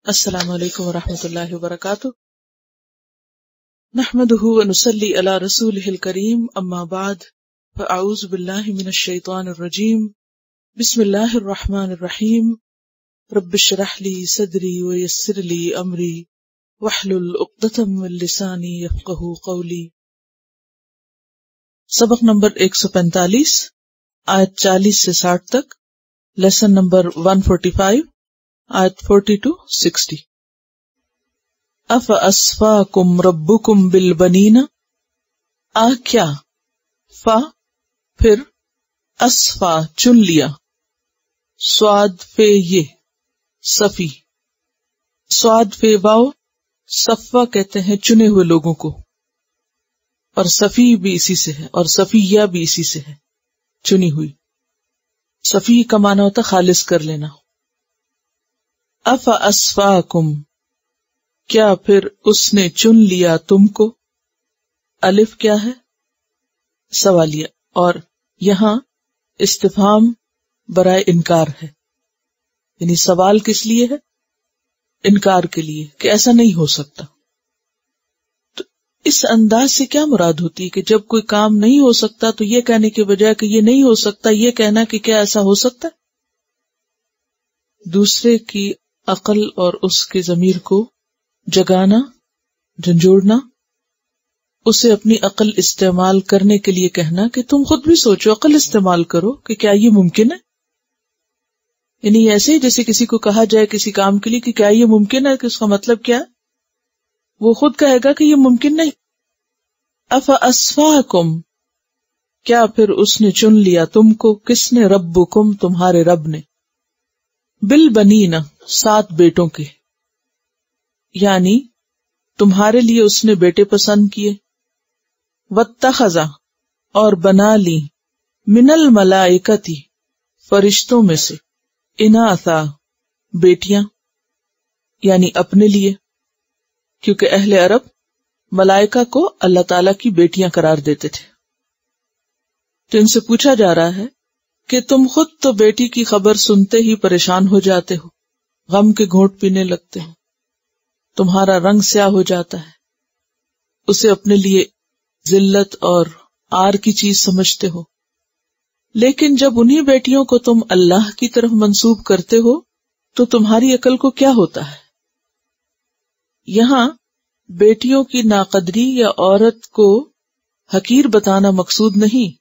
السلام علیکم ورحمۃ اللہ وبرکاتہ. نحمده ونصلی علی رسولہ الکریم، اما بعد فاعوذ باللہ من الشیطان الرجیم. بسم اللہ الرحمن الرحیم. رب اشرح لی صدری ویسر لی امری واحلل عقدۃ من لسانی یفقہوا قولی. سبق نمبر 145، آیت 40 سے 60 تک، لیسن نمبر 145، آیت 40 to 60. افاسفاکم ربکم بالبنین، کیا، فا پھر اسفا چن لیا، سواد فے یہ صفی، سواد فے واو صفا کہتے ہیں چنے ہوئے لوگوں کو، اور صفی بھی اسی سے ہے، اور صفیہ بھی اسی سے ہے، چنی ہوئی. صفی کا معنی ہوتا خالص کر لینا. افاسفاکم، کیا پھر اس نے چن لیا تم کو. الف کیا ہے؟ سوالیہ، اور یہاں استفہام برائے انکار ہے، یعنی سوال کس لیے ہے؟ انکار کے لیے، کہ ایسا نہیں ہو سکتا. تو اس انداز سے کیا مراد ہوتی ہے کہ جب کوئی کام نہیں ہو سکتا تو یہ کہنے کے بجائے کہ یہ نہیں ہو سکتا، یہ کہنا کہ کیا ایسا ہو سکتا ہے؟ دوسرے کی عقل اور اس کے ضمیر کو جگانا، جھنجھوڑنا، اسے اپنی عقل استعمال کرنے کے لیے کہنا کہ تم خود بھی سوچو، عقل استعمال کرو کہ کیا یہ ممکن ہے. یعنی ایسے جیسے کسی کو کہا جائے کسی کام کے لیے کہ کیا یہ ممکن ہے، کہ اس کا مطلب کیا ہے؟ وہ خود کہے گا کہ یہ ممکن نہیں. افاسفاکم، کیا پھر اس نے چن لیا تم کو. کس نے؟ ربکم، تمہارے رب نے. بالبنین، 7 بیٹوں کے، یعنی تمہارے لیے اس نے بیٹے پسند کیے. واتخذ، اور بنا لی، من الملائکتی، فرشتوں میں سے، اناثا، بیٹیاں، یعنی اپنے لیے، کیونکہ اہل عرب ملائکہ کو اللہ تعالی کی بیٹیاں قرار دیتے تھے. تو ان سے پوچھا جا رہا ہے کہ تم خود تو بیٹی کی خبر سنتے ہی پریشان ہو جاتے ہو، غم کے گھونٹ پینے لگتے ہو، تمہارا رنگ سیاہ ہو جاتا ہے، اسے اپنے لیے ذلت اور عار کی چیز سمجھتے ہو. لیکن جب انہی بیٹیوں کو تم اللہ کی طرف منسوب کرتے ہو تو تمہاری عقل کو کیا ہوتا ہے؟ یہاں بیٹیوں کی ناقدری یا عورت کو حقیر بتانا مقصود نہیں.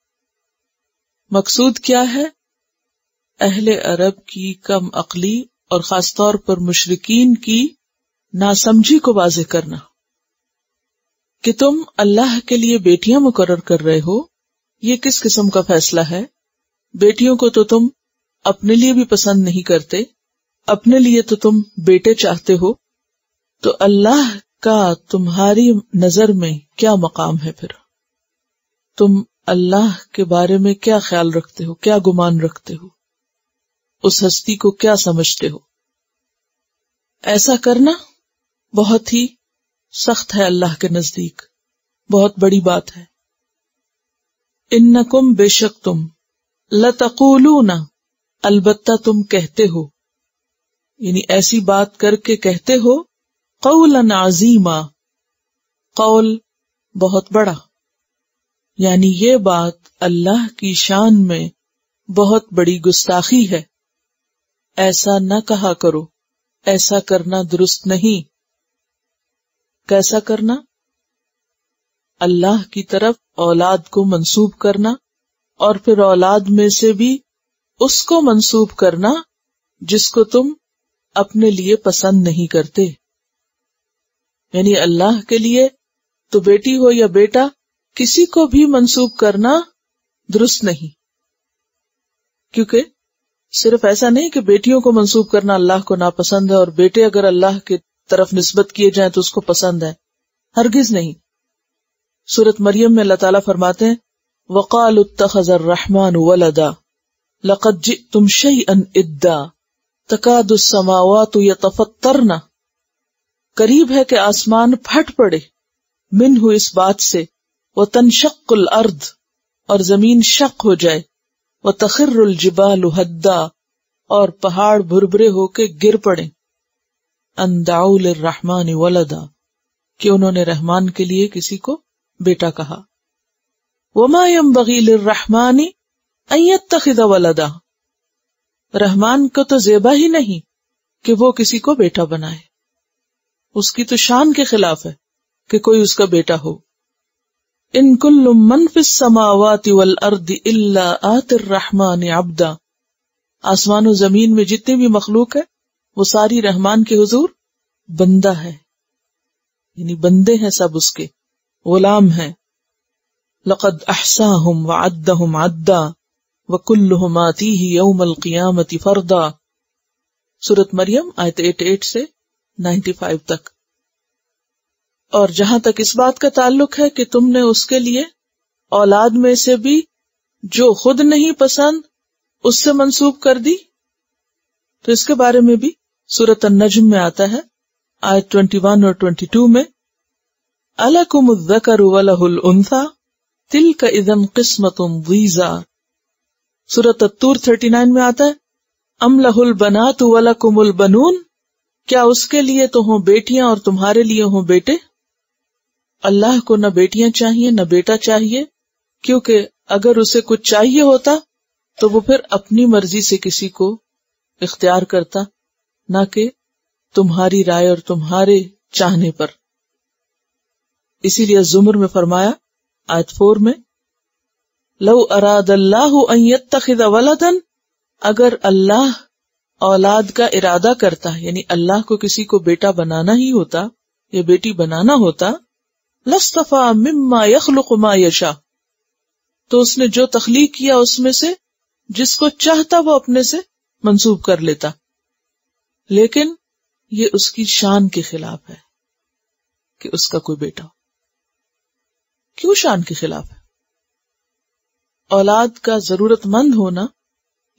مقصود کیا ہے؟ اہل عرب کی کم عقلی اور خاص طور پر مشرکین کی ناسمجھی کو واضح کرنا کہ تم اللہ کے لیے بیٹیاں مقرر کر رہے ہو. یہ کس قسم کا فیصلہ ہے؟ بیٹیوں کو تو تم اپنے لیے بھی پسند نہیں کرتے، اپنے لیے تو تم بیٹے چاہتے ہو، تو اللہ کا تمہاری نظر میں کیا مقام ہے؟ پھر تم اللہ کے بارے میں کیا خیال رکھتے ہو، کیا گمان رکھتے ہو، اس ہستی کو کیا سمجھتے ہو؟ ایسا کرنا بہت ہی سخت ہے اللہ کے نزدیک، بہت بڑی بات ہے. انکم، بے شک تم، لتقولون، البتہ تم کہتے ہو، یعنی ایسی بات کر کے کہتے ہو، قولا عظیما، قول بہت بڑا، یعنی یہ بات اللہ کی شان میں بہت بڑی گستاخی ہے. ایسا نہ کہا کرو، ایسا کرنا درست نہیں. کیسا کرنا؟ اللہ کی طرف اولاد کو منسوب کرنا، اور پھر اولاد میں سے بھی اس کو منسوب کرنا جس کو تم اپنے لیے پسند نہیں کرتے. یعنی اللہ کے لیے تو بیٹی ہو یا بیٹا، کسی کو بھی منسوب کرنا درست نہیں. کیونکہ صرف ایسا نہیں کہ بیٹیوں کو منسوب کرنا اللہ کو ناپسند ہے اور بیٹے اگر اللہ کی طرف نسبت کیے جائیں تو اس کو پسند ہے، ہرگز نہیں. سورۃ مریم میں اللہ تعالیٰ فرماتے ہیں، وَقَالُوا اتَّخَذَ الرَّحْمَنُ وَلَدًا لَقَدْ جِئْتُمْ شَيْئًا إِدًّا تَكَادُ السَّمَاوَاتُ يَتَفَطَّرْنَ، قریب ہے کہ آسمان پھٹ پڑے، منہ اس بات سے، وَتَنشَقُّ الْأَرْضُ، اور زمین شق ہو جائے، وَتَخِرُّ الْجِبَالُ هَدًّا، اور پہاڑ بھربھرے ہو کے گر پڑیں. ان دعوا للرحمن ولدا، کہ انہوں نے رحمان کے لیے کسی کو بیٹا کہا. وما ينبغي للرحمن ان يتخذ ولدا، رحمان کو تو زیبا ہی نہیں کہ وہ کسی کو بیٹا بنائے، اس کی تو شان کے خلاف ہے کہ کوئی اس کا بیٹا ہو. ان کل من فی السماوات والارض الا آتی الرحمن عبدا، آسمان و زمین میں جتنی بھی مخلوق ہے وہ ساری رحمان کے حضور بندہ ہے، یعنی بندے ہیں، سب اس کے غلام ہیں. لقد احصاهم وعدهم عدا وكلهم آتيه يوم القيامة فردا، سورۃ مریم آیت 88 سے 95 تک. اور جہاں تک اس بات کا تعلق ہے کہ تم نے اس کے لیے اولاد میں سے بھی جو خود نہیں پسند اس سے منسوب کر دی، تو اس کے بارے میں بھی سورۃ النجم میں آتا ہے آیت 21 اور 22 میں أَلَكُمُ الذَّكَرُ وَلَهُ الْأُنْثَى تِلْكَ إِذًا قِسْمَةٌ ضِیزَى. سورۃ الطور 39 میں آتا ہے أَمْ لَهُ الْبَنَاتُ وَلَكُمُ الْبَنُونَ، کیا اس کے لیے تو ہوں بیٹیاں اور تمہارے لیے ہوں بیٹے. اللہ کو نہ بیٹیاں چاہیے نہ بیٹا چاہیے، کیونکہ اگر اسے کچھ چاہیے ہوتا تو وہ پھر اپنی مرضی سے کسی کو اختیار کرتا، نہ کہ تمہاری رائے اور تمہارے چاہنے پر. اسی لیے زمر میں فرمایا آیت 4 میں لو اراد اللہ ان یتخذ ولدا، اگر اللہ اولاد کا ارادہ کرتا، یعنی اللہ کو کسی کو بیٹا بنانا ہی ہوتا یا بیٹی بنانا ہوتا، لاصطفى مما يخلق ما يشاء، تو اس نے جو تخلیق کیا اس میں سے جس کو چاہتا وہ اپنے سے منسوب کر لیتا. لیکن یہ اس کی شان کے خلاف ہے کہ اس کا کوئی بیٹا ہو. کیوں شان کے خلاف ہے؟ اولاد کا ضرورت مند ہونا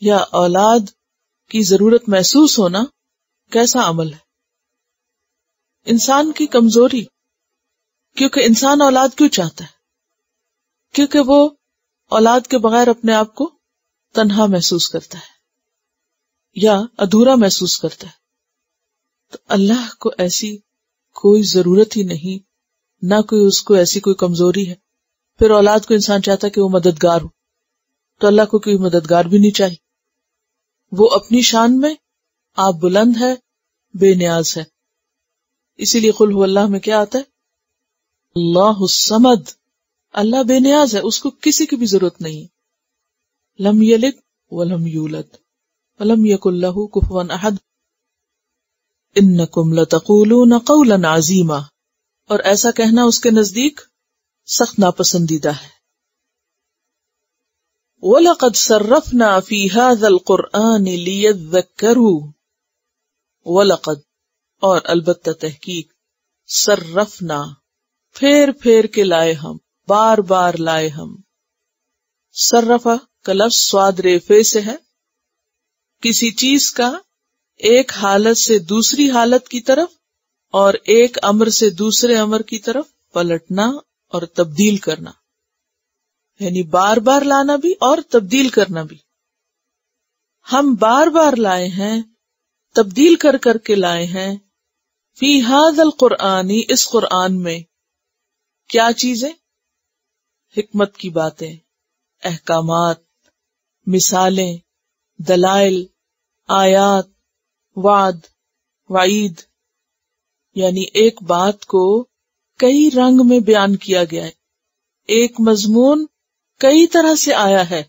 یا اولاد کی ضرورت محسوس ہونا کیسا عمل ہے؟ انسان کی کمزوری. کیونکہ انسان اولاد کیوں چاہتا ہے؟ کیونکہ وہ اولاد کے بغیر اپنے آپ کو تنہا محسوس کرتا ہے یا ادھورا محسوس کرتا ہے. تو اللہ کو ایسی کوئی ضرورت ہی نہیں، نہ کوئی اس کو ایسی کوئی کمزوری ہے. پھر اولاد کو انسان چاہتا ہے کہ وہ مددگار ہو، تو اللہ کو کوئی مددگار بھی نہیں چاہیے. وہ اپنی شان میں آپ بلند ہے، بے نیاز ہے. اسی لیے قل هو اللہ میں کیا آتا ہے؟ اللہ الصمد، اللہ بے نیاز ہے، اس کو کسی کی بھی ضرورت نہیں. لم یلد ولم یولد ولم یکن لہ کفوا احد. انکم لتقولون قولا عظیما، اور ایسا کہنا اس کے نزدیک سخت ناپسندیدہ ہے. وَلَقَدْ صَرَّفْنَا فِي هَذَا الْقُرْآنِ لِيَذَّكَّرُوا، وَلَقَدْ اور البتہ تحقیق، صرفنا پھیر پھیر کے لائے ہم، بار بار لائے ہم. صرفا کا لفظ صاد ریفے سے ہے، کسی چیز کا ایک حالت سے دوسری حالت کی طرف اور ایک امر سے دوسرے امر کی طرف پلٹنا اور تبدیل کرنا، یعنی بار بار لانا بھی اور تبدیل کرنا بھی. ہم بار بار لائے ہیں، تبدیل کر کر کے لائے ہیں. فی ھذا القرآن، اس قرآن میں کیا چیزیں؟ حکمت کی باتیں، احکامات، مثالیں، دلائل، آیات، وعد، وعید، یعنی ایک بات کو کئی رنگ میں بیان کیا گیا ہے، ایک مضمون کئی طرح سے آیا ہے.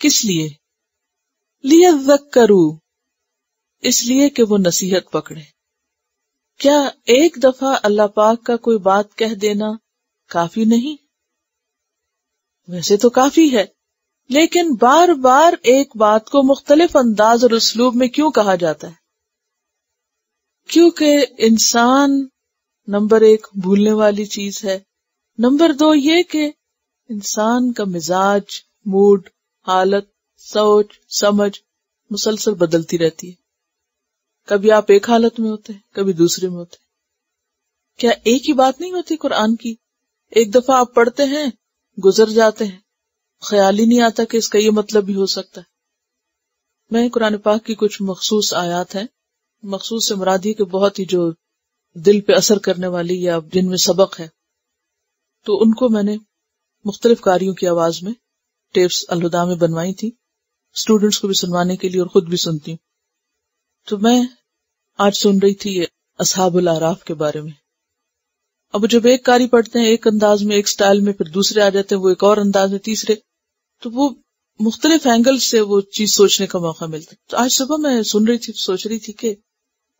کس لیے؟ لیذکروا، اس لیے کہ وہ نصیحت پکڑے. کیا ایک دفعہ اللہ پاک کا کوئی بات کہہ دینا کافی نہیں؟ ویسے تو کافی ہے، لیکن بار بار ایک بات کو مختلف انداز اور اسلوب میں کیوں کہا جاتا ہے؟ کیونکہ انسان نمبر 1 بھولنے والی چیز ہے، نمبر 2 یہ کہ انسان کا مزاج، موڈ، حالت، سوچ، سمجھ مسلسل بدلتی رہتی ہے. کبھی آپ ایک حالت میں ہوتے ہیں، کبھی دوسرے میں ہوتے ہیں. کیا ایک ہی بات نہیں ہوتی قرآن کی؟ ایک دفعہ آپ پڑھتے ہیں، گزر جاتے ہیں، خیال ہی نہیں آتا کہ اس کا یہ مطلب بھی ہو سکتا ہے. میں قرآن پاک کی کچھ مخصوص آیات ہیں مخصوص سے مراد ہے کہ بہت ہی جو دل پہ اثر کرنے والی یا جن میں سبق ہے، تو ان کو میں نے مختلف قاریوں کی آواز میں ٹیپس الہدا میں بنوائی تھی، اسٹوڈنٹس کو بھی سنوانے کے لیے اور خود بھی سنتی ہوں۔ تو میں آج سن رہی تھی یہ اصحاب الاعراف کے بارے میں۔ اب جب ایک قاری پڑھتے ہیں ایک انداز میں، ایک سٹائل میں، پھر دوسرے آ جاتے ہیں وہ ایک اور انداز میں، تیسرے، تو وہ مختلف اینگل سے وہ چیز سوچنے کا موقع ملتا ہے۔ تو آج صبح میں سن رہی تھی، سوچ رہی تھی کہ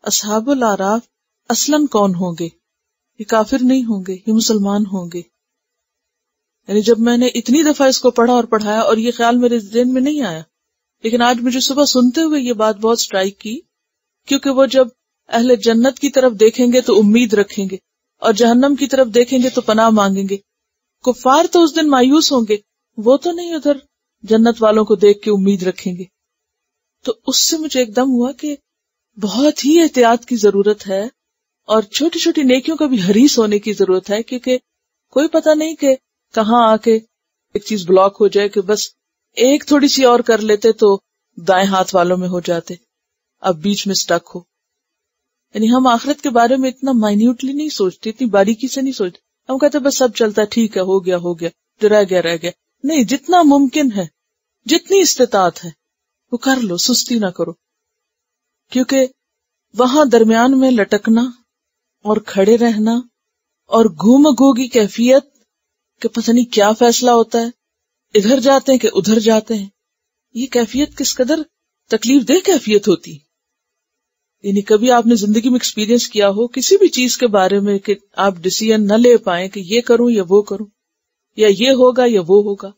اصحاب الاعراف اصلاً کون ہوں گے؟ یہ کافر نہیں ہوں گے، یہ مسلمان ہوں گے۔ یعنی جب میں نے اتنی دفعہ اس کو پڑھا اور پڑھایا اور یہ خیال میرے ذہن میں نہیں آیا، لیکن آج مجھے صبح سنتے ہوئے یہ بات بہت سٹرائک کی، کیونکہ وہ جب اہل جنت کی طرف دیکھیں گے تو امید رکھیں گے، اور جہنم کی طرف دیکھیں گے تو پناہ مانگیں گے۔ کفار تو اس دن مایوس ہوں گے، وہ تو نہیں ادھر جنت والوں کو دیکھ کے امید رکھیں گے۔ تو اس سے مجھے ایک دم ہوا کہ بہت ہی احتیاط کی ضرورت ہے، اور چھوٹی چھوٹی نیکیوں کا بھی حریص ہونے کی ضرورت ہے، کیونکہ کوئی پتہ نہیں کہ کہاں آ کے ایک چیز بلاک ہو جائے کہ بس ایک تھوڑی سی اور کر لیتے تو دائیں ہاتھ والوں میں ہو جاتے، اب بیچ میں سٹک ہو۔ یعنی ہم آخرت کے بارے میں اتنا مائنیوٹلی نہیں سوچتے، اتنی باریکی سے نہیں سوچتے، ہم کہتے بس سب چلتا ہے، ٹھیک ہے، ہو گیا جو رہ گیا رہ گیا۔ نہیں، جتنا ممکن ہے، جتنی استطاعت ہے وہ کر لو، سستی نہ کرو، کیونکہ وہاں درمیان میں لٹکنا اور کھڑے رہنا اور گھوم گھوگی کیفیت کہ پتہ نہیں کیا فیصلہ ہوتا ہے، ادھر جاتے ہیں کہ ادھر جاتے ہیں، یہ کیفیت کس قدر تکلیف دہ کیفیت ہوتی۔ یعنی کبھی آپ نے زندگی میں ایکسپیرینس کیا ہو کسی بھی چیز کے بارے میں کہ آپ ڈیسیژن نہ لے پائیں کہ یہ کروں یا وہ کروں، یا یہ ہوگا یا وہ ہوگا،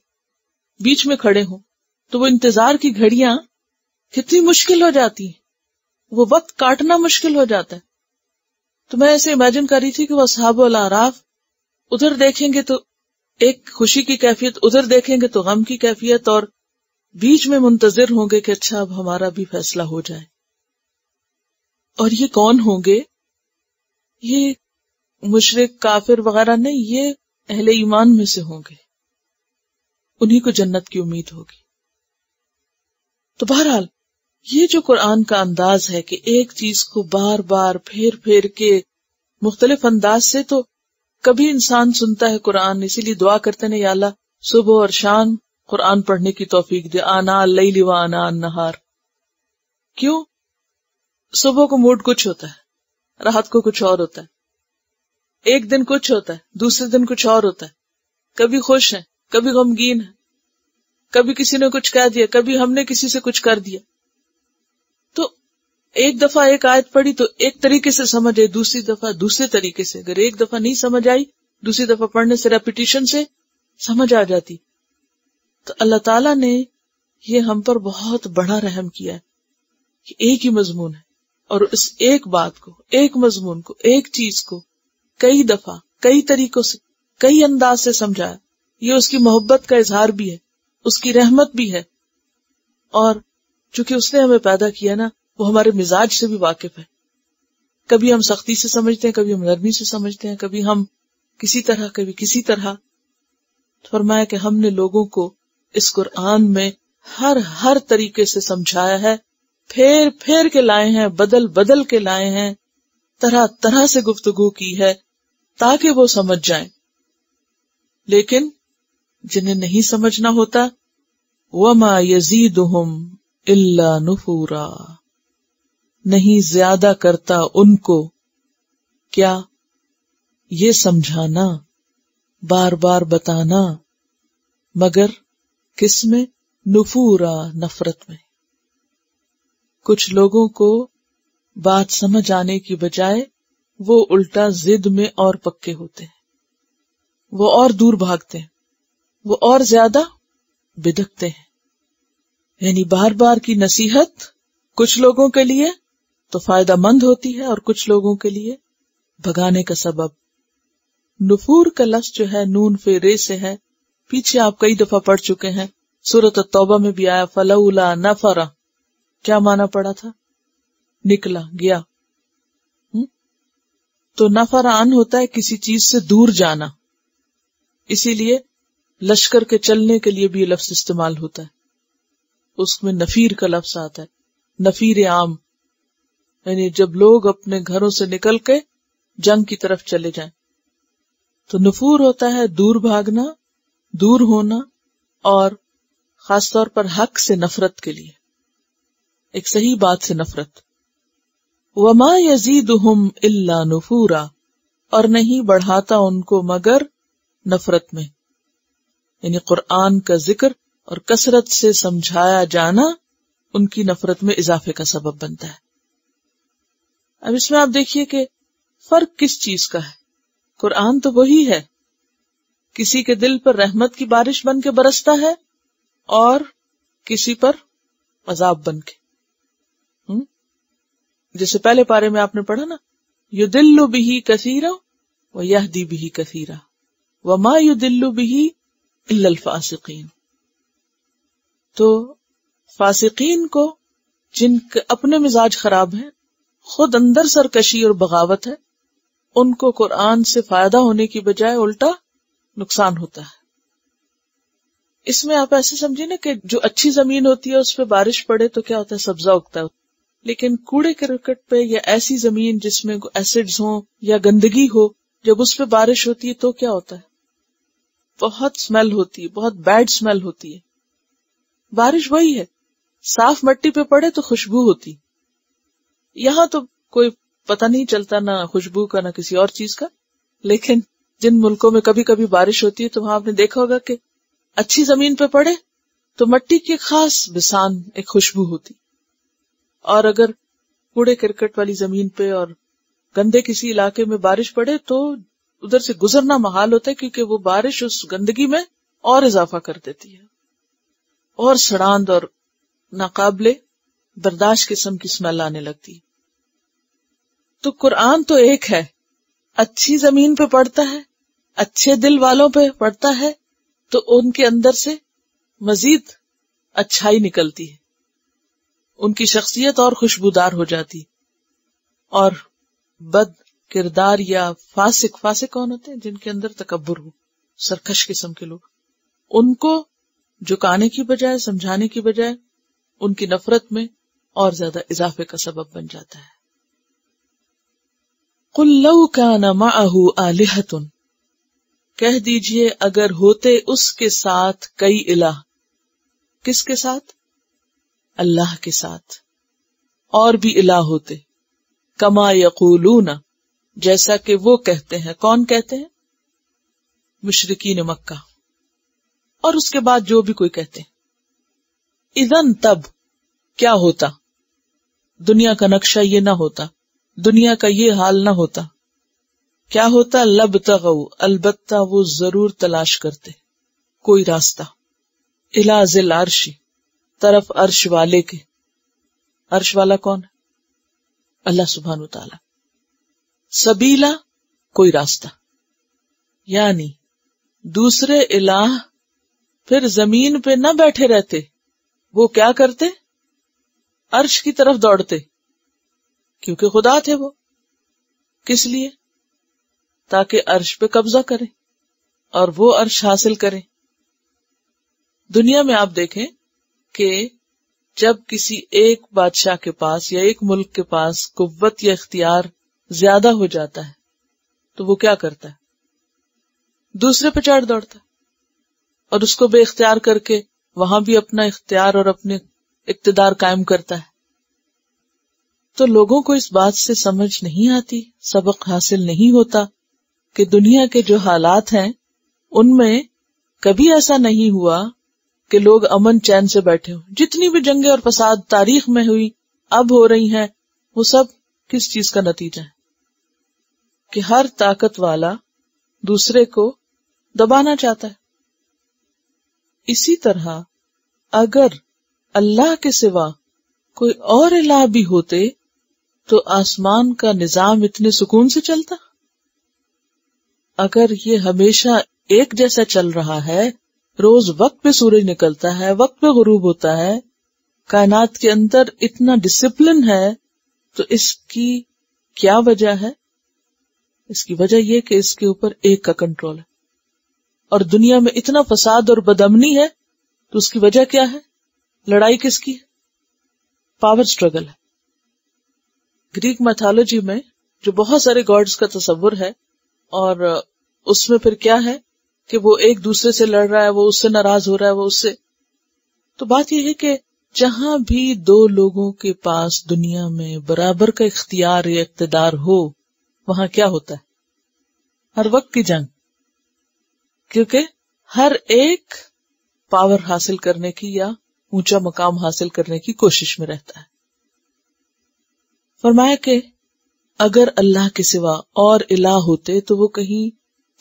بیچ میں کھڑے ہوں، تو وہ انتظار کی گھڑیاں کتنی مشکل ہو جاتی ہیں، وہ وقت کاٹنا مشکل ہو جاتا ہے۔ تو میں ایسے امیجن کر رہی تھی کہ وہ اصحاب الاعراف ادھر دیکھیں گے تو ایک خوشی کی کیفیت، ادھر دیکھیں گے تو غم کی کیفیت، اور بیچ میں منتظر ہوں گے کہ اچھا اب ہمارا بھی فیصلہ ہو جائے۔ اور یہ کون ہوں گے؟ یہ مشرک کافر وغیرہ نہیں، یہ اہل ایمان میں سے ہوں گے، انہی کو جنت کی امید ہوگی۔ تو بہرحال یہ جو قرآن کا انداز ہے کہ ایک چیز کو بار بار پھیر پھیر کے مختلف انداز سے، تو کبھی انسان سنتا ہے قرآن، اسی لیے دعا کرتے ہیں یا اللہ صبح اور شام قرآن پڑھنے کی توفیق دے، آنا اللیل و آنا النہار۔ کیوں؟ صبح کو موڈ کچھ ہوتا ہے، رات کو کچھ اور ہوتا ہے، ایک دن کچھ ہوتا ہے، دوسرے دن کچھ اور ہوتا ہے، کبھی خوش ہیں، کبھی غمگین ہیں، کبھی کسی نے کچھ کہہ دیا، کبھی ہم نے کسی سے کچھ کر دیا۔ تو ایک دفعہ ایک آیت پڑھی تو ایک طریقے سے سمجھ آئی، دوسری دفعہ دوسرے طریقے سے، اگر ایک دفعہ نہیں سمجھ آئی دوسری دفعہ پڑھنے سے ریپیٹیشن سے سمجھ آ جاتی۔ تو اللہ تعالیٰ نے یہ ہم پر بہت بڑا رحم کیا ہے کہ ایک ہی مضمون ہے، اور اس ایک بات کو، ایک مضمون کو، ایک چیز کو کئی دفعہ کئی طریقوں سے کئی انداز سے سمجھایا۔ یہ اس کی محبت کا اظہار بھی ہے، اس کی رحمت بھی ہے، اور چونکہ اس نے ہمیں پیدا کیا نا، وہ ہمارے مزاج سے بھی واقف ہے۔ کبھی ہم سختی سے سمجھتے ہیں، کبھی ہم نرمی سے سمجھتے ہیں، کبھی ہم کسی طرح، کبھی کسی طرح۔ فرمایا کہ ہم نے لوگوں کو اس قرآن میں ہر طریقے سے سمجھایا ہے، پھیر پھیر کے لائے ہیں، بدل بدل کے لائے ہیں، طرح طرح سے گفتگو کی ہے تاکہ وہ سمجھ جائیں۔ لیکن جنہیں نہیں سمجھنا ہوتا، وَمَا يَزِيدُهُمْ إِلَّا نُفُورًا، نہیں زیادہ کرتا ان کو کیا؟ یہ سمجھانا، بار بار بتانا، مگر کس میں؟ نفورا، نفرت میں۔ کچھ لوگوں کو بات سمجھ آنے کی بجائے وہ الٹا ضد میں اور پکے ہوتے ہیں، وہ اور دور بھاگتے ہیں، وہ اور زیادہ بدکتے ہیں۔ یعنی بار بار کی نصیحت کچھ لوگوں کے لیے تو فائدہ مند ہوتی ہے اور کچھ لوگوں کے لیے بھگانے کا سبب۔ نفور کا لفظ جو ہے نون فے رے سے ہے، پیچھے آپ کئی دفعہ پڑھ چکے ہیں، سورۃ التوبہ میں بھی آیا فلولا نفر، کیا معنی پڑا تھا؟ نکلا، گیا۔ تو نفران ہوتا ہے کسی چیز سے دور جانا، اسی لیے لشکر کے چلنے کے لیے بھی یہ لفظ استعمال ہوتا ہے، اس میں نفیر کا لفظ آتا ہے، نفیر عام، یعنی جب لوگ اپنے گھروں سے نکل کے جنگ کی طرف چلے جائیں تو نفور ہوتا ہے دور بھاگنا، دور ہونا، اور خاص طور پر حق سے نفرت کے لیے، ایک صحیح بات سے نفرت. وما یزیدہم الا نفورا، اور نہیں بڑھاتا ان کو مگر نفرت میں. یعنی قرآن کا ذکر اور کثرت سے سمجھایا جانا ان کی نفرت میں اضافے کا سبب بنتا ہے. اب اس میں آپ دیکھیے کہ فرق کس چیز کا ہے. قرآن تو وہی ہے، کسی کے دل پر رحمت کی بارش بن کے برستا ہے اور کسی پر عذاب بن کے. جیسے پہلے پارے میں آپ نے پڑھا نا، یضل بہ کثیرا ویہدی بہ کثیرا وما یضل بہ الا الفاسقین. تو فاسقین کو، جن کے اپنے مزاج خراب ہیں، خود اندر سرکشی اور بغاوت ہے، ان کو قرآن سے فائدہ ہونے کی بجائے الٹا نقصان ہوتا ہے. اس میں آپ ایسے سمجھیں نا کہ جو اچھی زمین ہوتی ہے اس پہ بارش پڑے تو کیا ہوتا ہے، سبزہ اگتا ہے. لیکن کوڑے کرکٹ پہ یا ایسی زمین جس میں ایسڈز ہوں یا گندگی ہو، جب اس پہ بارش ہوتی ہے تو کیا ہوتا ہے، بہت اسمیل ہوتی ہے، بہت بیڈ اسمیل ہوتی ہے. بارش وہی ہے، صاف مٹی پہ پڑے تو خوشبو ہوتی. یہاں تو کوئی پتہ نہیں چلتا نہ خوشبو کا نہ کسی اور چیز کا. لیکن جن ملکوں میں کبھی کبھی بارش ہوتی ہے تو وہاں آپ نے دیکھا ہوگا کہ اچھی زمین پہ پڑے تو مٹی کی خاص بسان، ایک خوشبو ہوتی. اور اگر کوڑے کرکٹ والی زمین پہ اور گندے کسی علاقے میں بارش پڑے تو ادھر سے گزرنا محال ہوتا ہے، کیونکہ وہ بارش اس گندگی میں اور اضافہ کر دیتی ہے، اور سڑاند اور ناقابل برداشت قسم کی اسمیل آنے لگتی ہے. تو قرآن تو ایک ہے، اچھی زمین پہ پڑتا ہے، اچھے دل والوں پہ پڑتا ہے تو ان کے اندر سے مزید اچھائی نکلتی ہے، ان کی شخصیت اور خوشبودار ہو جاتی. اور بد کردار یا فاسق کون ہوتے ہیں، جن کے اندر تکبر ہو، سرکش قسم کے لوگ، ان کو جھکانے کی بجائے، سمجھانے کی بجائے، ان کی نفرت میں اور زیادہ اضافے کا سبب بن جاتا ہے. قُل لَوْ كَانَ مَعَهُ آلِهَةٌ، کہہ دیجئے اگر ہوتے اس کے ساتھ کئی الہ. کس کے ساتھ؟ اللہ کے ساتھ. اور بھی الہ ہوتے. کما یقولون، جیسا کہ وہ کہتے ہیں. کون کہتے ہیں؟ مشرکین مکہ، اور اس کے بعد جو بھی کوئی کہتے ہیں. اذن، تب کیا ہوتا، دنیا کا نقشہ یہ نہ ہوتا، دنیا کا یہ حال نہ ہوتا. کیا ہوتا؟ لبتغوا، البتہ وہ ضرور تلاش کرتے کوئی راستہ. الی ذی العرش، طرف عرش والے کے. عرش والا کون ہے؟ اللہ سبحانہ وتعالی. سبیلا، کوئی راستہ. یعنی دوسرے الہ پھر زمین پہ نہ بیٹھے رہتے، وہ کیا کرتے؟ عرش کی طرف دوڑتے، کیونکہ خدا تھے وہ. کس لیے؟ تاکہ عرش پہ قبضہ کریں اور وہ عرش حاصل کریں. دنیا میں آپ دیکھیں کہ جب کسی ایک بادشاہ کے پاس یا ایک ملک کے پاس قوت یا اختیار زیادہ ہو جاتا ہے تو وہ کیا کرتا ہے؟ دوسرے پہ چڑھ دوڑتا ہے اور اس کو بے اختیار کر کے وہاں بھی اپنا اختیار اور اپنے اقتدار قائم کرتا ہے. تو لوگوں کو اس بات سے سمجھ نہیں آتی، سبق حاصل نہیں ہوتا کہ دنیا کے جو حالات ہیں ان میں کبھی ایسا نہیں ہوا کہ لوگ امن چین سے بیٹھے ہوں. جتنی بھی جنگیں اور فساد تاریخ میں ہوئی، اب ہو رہی ہیں، وہ سب کس چیز کا نتیجہ ہے؟ کہ ہر طاقت والا دوسرے کو دبانا چاہتا ہے. اسی طرح اگر اللہ کے سوا کوئی اور الہ بھی ہوتے تو آسمان کا نظام اتنے سکون سے چلتا؟ اگر یہ ہمیشہ ایک جیسا چل رہا ہے، روز وقت پہ سورج نکلتا ہے، وقت پہ غروب ہوتا ہے، کائنات کے اندر اتنا ڈسپلن ہے، تو اس کی کیا وجہ ہے؟ اس کی وجہ یہ کہ اس کے اوپر ایک کا کنٹرول ہے. اور دنیا میں اتنا فساد اور بدامنی ہے تو اس کی وجہ کیا ہے؟ لڑائی کس کی ہے؟ پاور سٹرگل ہے. گریک میتھالوجی میں جو بہت سارے گاڈز کا تصور ہے، اور اس میں پھر کیا ہے کہ وہ ایک دوسرے سے لڑ رہا ہے، وہ اس سے ناراض ہو رہا ہے، وہ اس سے. تو بات یہ ہے کہ جہاں بھی دو لوگوں کے پاس دنیا میں برابر کا اختیار یا اقتدار ہو، وہاں کیا ہوتا ہے؟ ہر وقت کی جنگ، کیونکہ ہر ایک پاور حاصل کرنے کی یا اونچا مقام حاصل کرنے کی کوشش میں رہتا ہے. فرمایا کہ اگر اللہ کے سوا اور الہ ہوتے تو وہ کہیں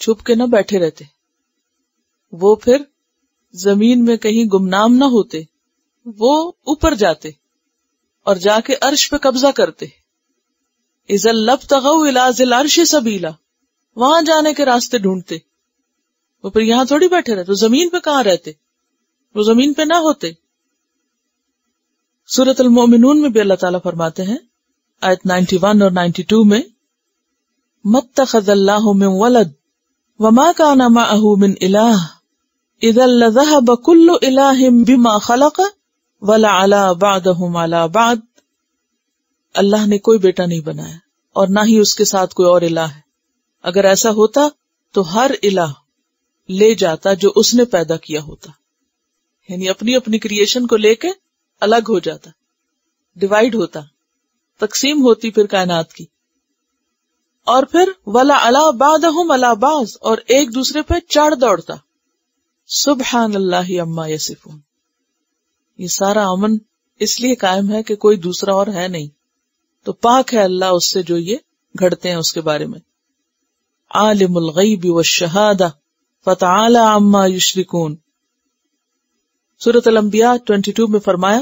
چھپ کے نہ بیٹھے رہتے، وہ پھر زمین میں کہیں گمنام نہ ہوتے، وہ اوپر جاتے اور جا کے عرش پہ قبضہ کرتے. اذا لابتغوا الی ذی العرش سبیلا، وہاں جانے کے راستے ڈھونڈتے. وہ پھر یہاں تھوڑی بیٹھے رہتے، وہ زمین پہ کہاں رہتے، وہ زمین پہ نہ ہوتے. سورۃ المؤمنون میں بھی اللہ تعالیٰ فرماتے ہیں آیت 91 اور 92 میں، مَتَّخَذَ اللَّهُ مِن وَلَدٍ وَمَا كَانَ مَعَهُ مِنْ إِلَٰهٍ إِذًا لَذَهَبَ كُلُّ إِلَٰهٍ بِمَا خَلَقَ وَلَعَلَا بَعْضُهُمْ عَلَىٰ بَعْضٍ. اللہ نے کوئی بیٹا نہیں بنایا اور نہ ہی اس کے ساتھ کوئی اور الہ ہے. اگر ایسا ہوتا تو ہر الہ لے جاتا جو اس نے پیدا کیا ہوتا، یعنی اپنی اپنی کریشن کو لے کے الگ ہو جاتا، ڈیوائیڈ ہوتا، تقسیم ہوتی پھر کائنات کی. اور پھر وَلَعَلَا بَعْضُهُمْ عَلَىٰ بَعْضٍ، اور ایک دوسرے پہ چڑھ دوڑتا. سبحان اللہ عما یصفون. یہ سارا امن اس لیے قائم ہے کہ کوئی دوسرا اور ہے نہیں، تو پاک ہے اللہ اس سے جو یہ گھڑتے ہیں اس کے بارے میں. عالم الغیب والشہادہ فتعالی عما یشرکون. سورۃ الانبیاء 22 میں فرمایا،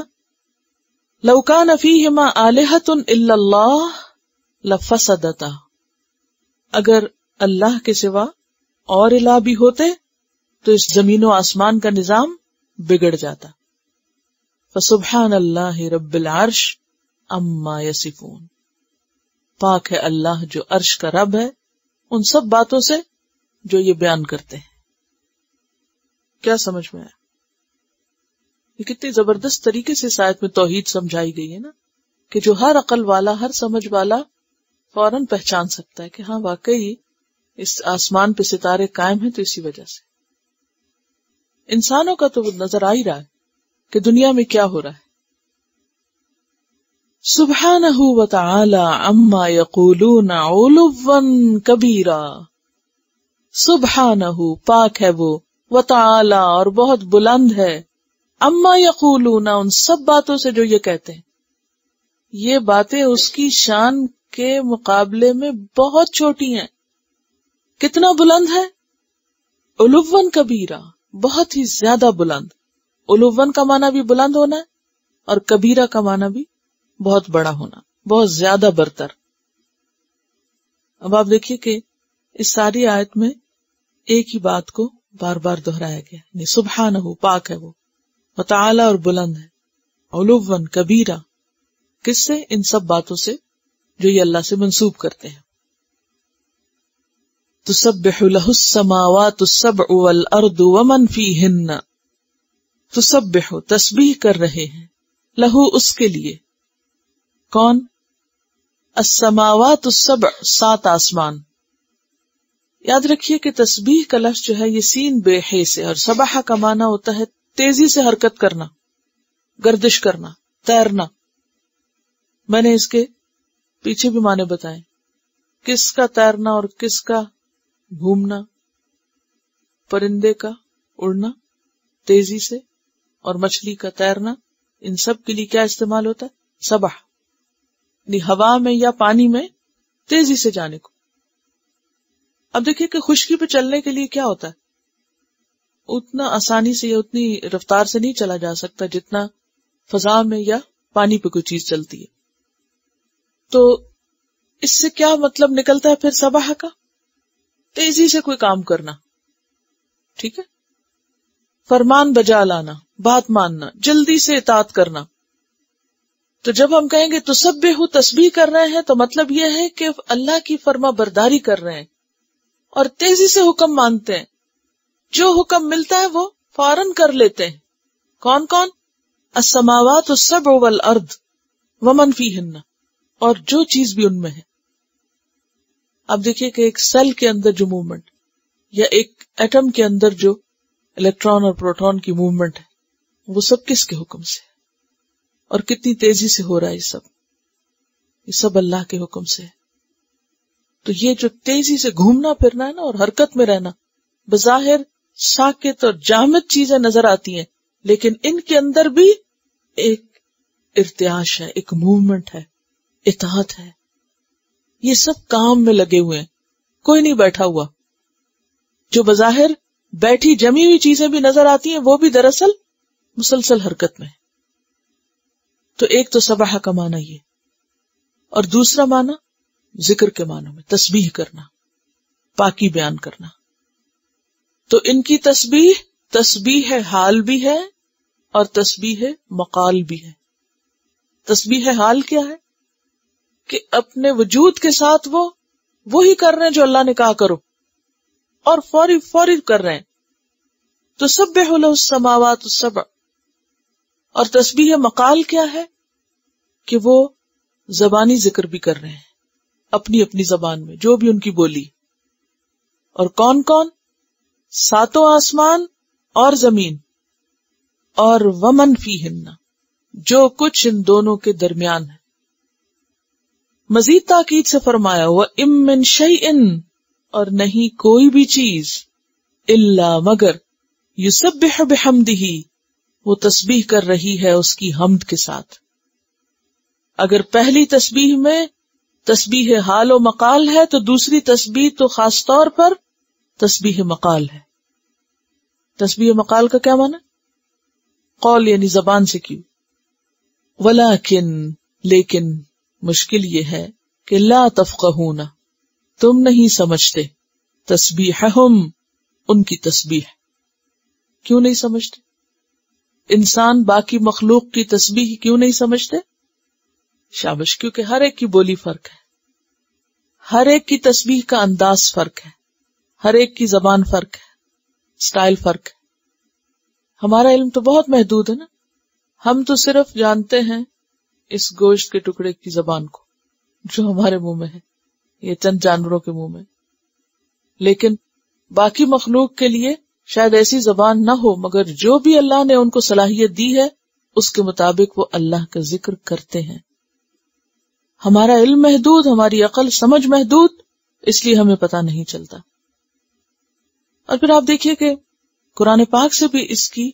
لو کان فیہما آلہۃ الا اللہ لفسدتا. اگر اللہ کے سوا اور الہ بھی ہوتے تو اس زمین و آسمان کا نظام بگڑ جاتا. فسبحان اللہ رب العرش عما یصفون. پاک ہے اللہ جو عرش کا رب ہے ان سب باتوں سے جو یہ بیان کرتے ہیں. کیا سمجھ میں آیا؟ یہ کتنی زبردست طریقے سے اس آیت میں توحید سمجھائی گئی ہے نا، کہ جو ہر عقل والا، ہر سمجھ والا فوراً پہچان سکتا ہے کہ ہاں واقعی اس آسمان پہ ستارے قائم ہیں تو اسی وجہ سے. انسانوں کا تو نظر آ ہی رہا ہے کہ دنیا میں کیا ہو رہا ہے. سبحانہ وتعالی عما یقولون علوا کبیرا. سبحانہ پاک ہے وہ، وتعالی اور بہت بلند ہے، اما یقولون ان سب باتوں سے جو یہ کہتے ہیں. یہ باتیں اس کی شان کے مقابلے میں بہت چھوٹی ہیں. کتنا بلند ہے؟ علوا کبیرا، بہت ہی زیادہ بلند. علوا کا معنی بھی بلند ہونا ہے اور کبیرہ کا معنی بھی بہت بڑا ہونا، بہت زیادہ برتر. اب آپ دیکھیے کہ اس ساری آیت میں ایک ہی بات کو بار بار دہرایا گیا، یعنی سبحانہ پاک ہے وہ، وتعالی اور بلند ہے، علوا کبیرہ. کس سے؟ ان سب باتوں سے جو یہ اللہ سے منسوب کرتے ہیں. تسبح لہ السماوات السبع والارض ومن فیہن. تسبح تسبیح کر رہے ہیں، لہو اس کے لیے. کون؟ السماوات السبع 7 آسمان. یاد رکھیے کہ تسبیح کا لفظ جو ہے یہ سین بے ہے سے، اور سبحہ کا معنی ہوتا ہے تیزی سے حرکت کرنا، گردش کرنا، تیرنا. میں نے اس کے پیچھے بھی معنی بتائے، کس کا تیرنا اور کس کا گھومنا. پرندے کا اڑنا تیزی سے اور مچھلی کا تیرنا، ان سب کے لیے کیا استعمال ہوتا ہے؟ سبح، یعنی ہوا میں یا پانی میں تیزی سے جانے کو. اب دیکھیے کہ خشکی پہ چلنے کے لیے کیا ہوتا ہے، اتنا آسانی سے یا اتنی رفتار سے نہیں چلا جا سکتا جتنا فضا میں یا پانی پہ کوئی چیز چلتی ہے. تو اس سے کیا مطلب نکلتا ہے پھر سبح کا؟ تیزی سے کوئی کام کرنا، ٹھیک ہے، فرمان بجا لانا، بات ماننا، جلدی سے اطاعت کرنا. تو جب ہم کہیں گے تسبح تسبیح کر رہے ہیں تو مطلب یہ ہے کہ اللہ کی فرما برداری کر رہے ہیں اور تیزی سے حکم مانتے ہیں. جو حکم ملتا ہے وہ فوراً کر لیتے ہیں. کون کون؟ السماوات السبع والارض ومن فیہن. اور جو چیز بھی ان میں ہے. اب دیکھیے کہ ایک سیل کے اندر جو موومنٹ یا ایک ایٹم کے اندر جو الیکٹران اور پروٹون کی موومنٹ ہے وہ سب کس کے حکم سے ہے اور کتنی تیزی سے ہو رہا ہے. یہ سب اللہ کے حکم سے ہے. تو یہ جو تیزی سے گھومنا پھرنا ہے نا اور حرکت میں رہنا، بظاہر ساکت اور جامد چیزیں نظر آتی ہیں، لیکن ان کے اندر بھی ایک ارتعاش ہے، ایک موومنٹ ہے، اطاعت ہے. یہ سب کام میں لگے ہوئے ہیں، کوئی نہیں بیٹھا ہوا. جو بظاہر بیٹھی جمی ہوئی چیزیں بھی نظر آتی ہیں وہ بھی دراصل مسلسل حرکت میں. تو ایک تو سبح کا معنی یہ، اور دوسرا معنی ذکر کے معنی میں تسبیح کرنا، پاکی بیان کرنا. تو ان کی تسبیح حال بھی ہے اور تسبیح مقال بھی ہے. تسبیح حال کیا ہے؟ کہ اپنے وجود کے ساتھ وہ وہی کر رہے ہیں جو اللہ نے کہا کرو اور فوری کر رہے ہیں. تو تسبح لہ السماوات السبع. اور تسبیح مقال کیا ہے؟ کہ وہ زبانی ذکر بھی کر رہے ہیں اپنی اپنی زبان میں جو بھی ان کی بولی. اور کون کون؟ ساتوں آسمان اور زمین، اور ومن فیہن، جو کچھ ان دونوں کے درمیان ہے. مزید تاکید سے فرمایا وَإِن مِّن شَيْءٍ، اور نہیں کوئی بھی چیز، الا مگر، یسبح بحمدہ، وہ تسبیح کر رہی ہے اس کی حمد کے ساتھ. اگر پہلی تسبیح میں تسبیح حال و مقال ہے تو دوسری تسبیح تو خاص طور پر تسبیح مقال ہے. تسبیح مقال کا کیا معنی؟ قول یعنی زبان سے کی. ولیکن، لیکن مشکل یہ ہے کہ لا تفقہون، تم نہیں سمجھتے، تسبیحہم، ان کی تسبیح. کیوں نہیں سمجھتے؟ انسان باقی مخلوق کی تسبیح کیوں نہیں سمجھتے؟ شابش، کیونکہ ہر ایک کی بولی فرق ہے، ہر ایک کی تسبیح کا انداز فرق ہے، ہر ایک کی زبان فرق ہے، سٹائل فرق ہے. ہمارا علم تو بہت محدود ہے نا، ہم تو صرف جانتے ہیں اس گوشت کے ٹکڑے کی زبان کو جو ہمارے منہ میں ہے، یہ چند جانوروں کے منہ میں. لیکن باقی مخلوق کے لیے شاید ایسی زبان نہ ہو، مگر جو بھی اللہ نے ان کو صلاحیت دی ہے اس کے مطابق وہ اللہ کا ذکر کرتے ہیں. ہمارا علم محدود، ہماری عقل سمجھ محدود، اس لیے ہمیں پتہ نہیں چلتا. اور پھر آپ دیکھیے کہ قرآن پاک سے بھی اس کی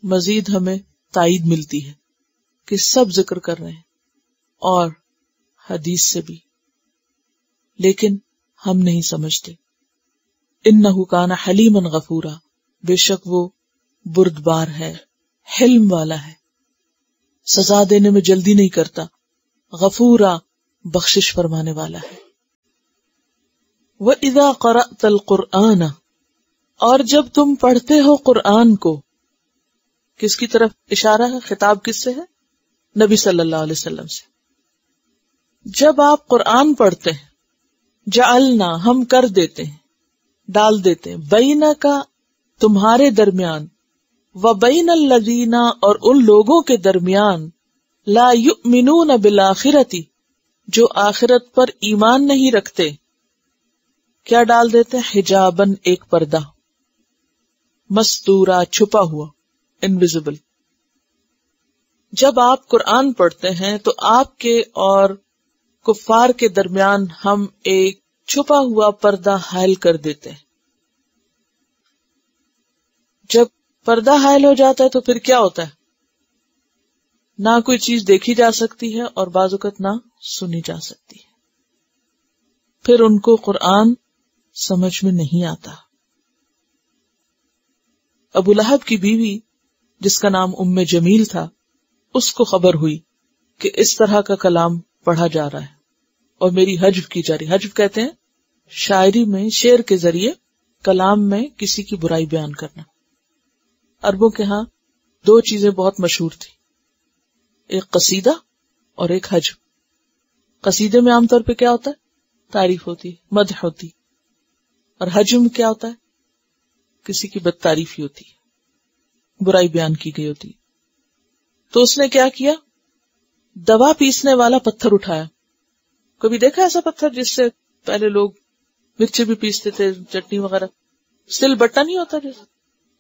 مزید ہمیں تائید ملتی ہے کہ سب ذکر کر رہے ہیں، اور حدیث سے بھی، لیکن ہم نہیں سمجھتے. انہ کان حلیما غفورا، بے شک وہ بردبار ہے، حلم والا ہے، سزا دینے میں جلدی نہیں کرتا، غفورا، بخشش فرمانے والا ہے. وَإِذَا قَرَأْتَ الْقُرْآنَ، اور جب تم پڑھتے ہو قرآن کو، کس کی طرف اشارہ ہے؟ خطاب کس سے ہے؟ نبی صلی اللہ علیہ وسلم سے. جب آپ قرآن پڑھتے ہیں، جعلنا، ہم کر دیتے ہیں، ڈال دیتے ہیں، بینک، تمہارے درمیان، وبین الذین، اور ان لوگوں کے درمیان، لا یؤمنون بالآخرۃ، جو آخرت پر ایمان نہیں رکھتے. کیا ڈال دیتے ہیں؟ حجابن، ایک پردہ، مستورا، چھپا ہوا، انویزیبل. جب آپ قرآن پڑھتے ہیں تو آپ کے اور کفار کے درمیان ہم ایک چھپا ہوا پردہ حائل کر دیتے ہیں. جب پردہ حائل ہو جاتا ہے تو پھر کیا ہوتا ہے؟ نہ کوئی چیز دیکھی جا سکتی ہے اور بعض اوقات نہ سنی جا سکتی ہے. پھر ان کو قرآن سمجھ میں نہیں آتا. ابو لہب کی بیوی جس کا نام ام جمیل تھا، اس کو خبر ہوئی کہ اس طرح کا کلام پڑھا جا رہا ہے اور میری حجب کی جا رہی. حجب کہتے ہیں شاعری میں شعر کے ذریعے کلام میں کسی کی برائی بیان کرنا. عربوں کے ہاں دو چیزیں بہت مشہور تھی، ایک قصیدہ اور ایک حجب. قصیدے میں عام طور پہ کیا ہوتا ہے؟ تعریف ہوتی، مدح ہوتی. اور حجب میں کیا ہوتا ہے؟ کسی کی بد تعریفی ہوتی، برائی بیان کی گئی ہوتی. تو اس نے کیا کیا؟ دوا پیسنے والا پتھر اٹھایا کبھی دیکھا ایسا پتھر جس سے پہلے لوگ مرچی بھی پیستے تھے، چٹنی وغیرہ، سل بٹا نہیں ہوتا جیسے،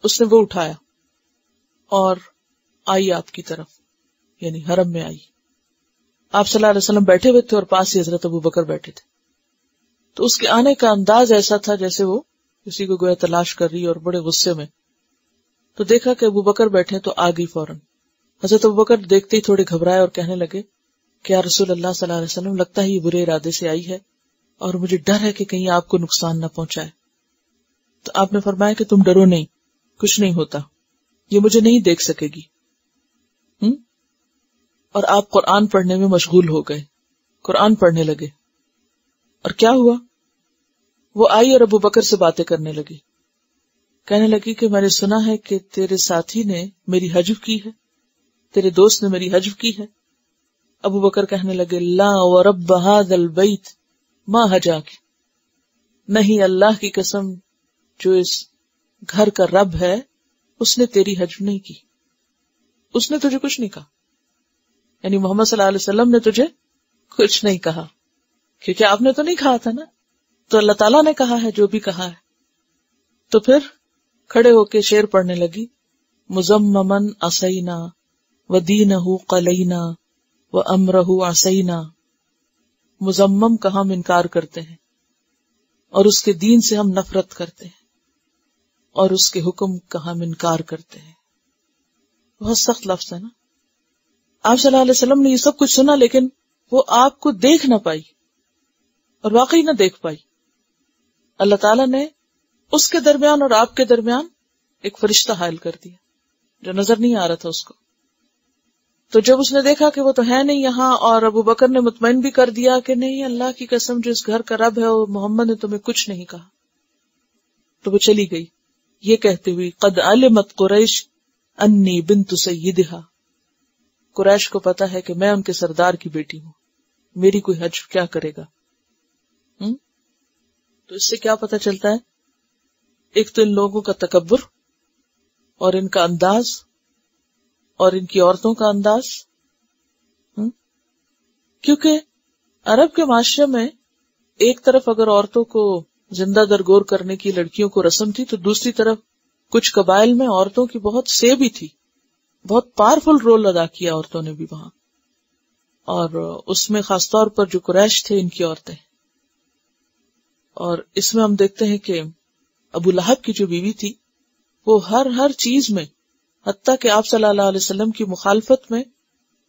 اس نے وہ اٹھایا اور آئی آپ کی طرف، یعنی حرم میں آئی. آپ صلی اللہ علیہ وسلم بیٹھے ہوئے تھے اور پاس ہی حضرت ابو بکر بیٹھے تھے. تو اس کے آنے کا انداز ایسا تھا جیسے وہ کسی کو گویا تلاش کر رہی اور بڑے غصے میں. تو دیکھا کہ ابو بکر بیٹھے تو آ گئی فوراً. حضرت ابو بکر دیکھتے ہی تھوڑے گھبرائے اور کہنے لگے کہ یا رسول اللہ صلی اللہ علیہ وسلم، لگتا ہے یہ برے ارادے سے آئی ہے اور مجھے ڈر ہے کہ کہیں آپ کو نقصان نہ پہنچائے. تو آپ نے فرمایا کہ تم ڈرو نہیں، کچھ نہیں ہوتا، یہ مجھے نہیں دیکھ سکے گی. اور آپ قرآن پڑھنے میں مشغول ہو گئے، قرآن پڑھنے لگے. اور کیا ہوا؟ وہ آئی اور ابو بکر سے باتیں کرنے لگی، کہنے لگی کہ میں نے سنا ہے کہ تیرے ساتھی نے میری حجب کی ہے، تیرے دوست نے میری حجب کی ہے. ابو بکر کہنے لگے لا ورب ھذا البیت ما حجاک، نہیں اللہ کی قسم جو اس گھر کا رب ہے اس نے تیری حجب نہیں کی، اس نے تجھے کچھ نہیں کہا. یعنی محمد صلی اللہ علیہ وسلم نے تجھے کچھ نہیں کہا، کیونکہ آپ نے تو نہیں کہا تھا نا، تو اللہ تعالیٰ نے کہا ہے جو بھی کہا ہے. تو پھر کھڑے ہو کے شعر پڑھنے لگی، مزممن عصینا ودینہ قلینا وامرہ عصینا. مزمم کا ہم انکار کرتے ہیں اور اس کے دین سے ہم نفرت کرتے ہیں اور اس کے حکم کا ہم انکار کرتے ہیں. بہت سخت لفظ ہے نا. آپ صلی اللہ علیہ وسلم نے یہ سب کچھ سنا لیکن وہ آپ کو دیکھ نہ پائی اور واقعی نہ دیکھ پائی. اللہ تعالیٰ نے اس کے درمیان اور آپ کے درمیان ایک فرشتہ حائل کر دیا جو نظر نہیں آ رہا تھا اس کو. تو جب اس نے دیکھا کہ وہ تو ہے نہیں یہاں، اور ابو بکر نے مطمئن بھی کر دیا کہ نہیں اللہ کی قسم جو اس گھر کا رب ہے وہ محمد نے تمہیں کچھ نہیں کہا، تو وہ چلی گئی یہ کہتے ہوئی قد علمت قریش انی بنت سیدہا، قریش کو پتا ہے کہ میں ان کے سردار کی بیٹی ہوں، میری کوئی حج کیا کرے گا. تو اس سے کیا پتا چلتا ہے؟ ایک تو ان لوگوں کا تکبر اور ان کا انداز اور ان کی عورتوں کا انداز. کیونکہ عرب کے معاشرے میں ایک طرف اگر عورتوں کو زندہ درگور کرنے کی لڑکیوں کو رسم تھی، تو دوسری طرف کچھ قبائل میں عورتوں کی بہت سے بھی تھی، بہت پاورفل رول ادا کیا عورتوں نے بھی وہاں. اور اس میں خاص طور پر جو قریش تھے ان کی عورتیں. اور اس میں ہم دیکھتے ہیں کہ ابو لہب کی جو بیوی تھی وہ ہر چیز میں، حتیٰ کہ آپ صلی اللہ علیہ وسلم کی مخالفت میں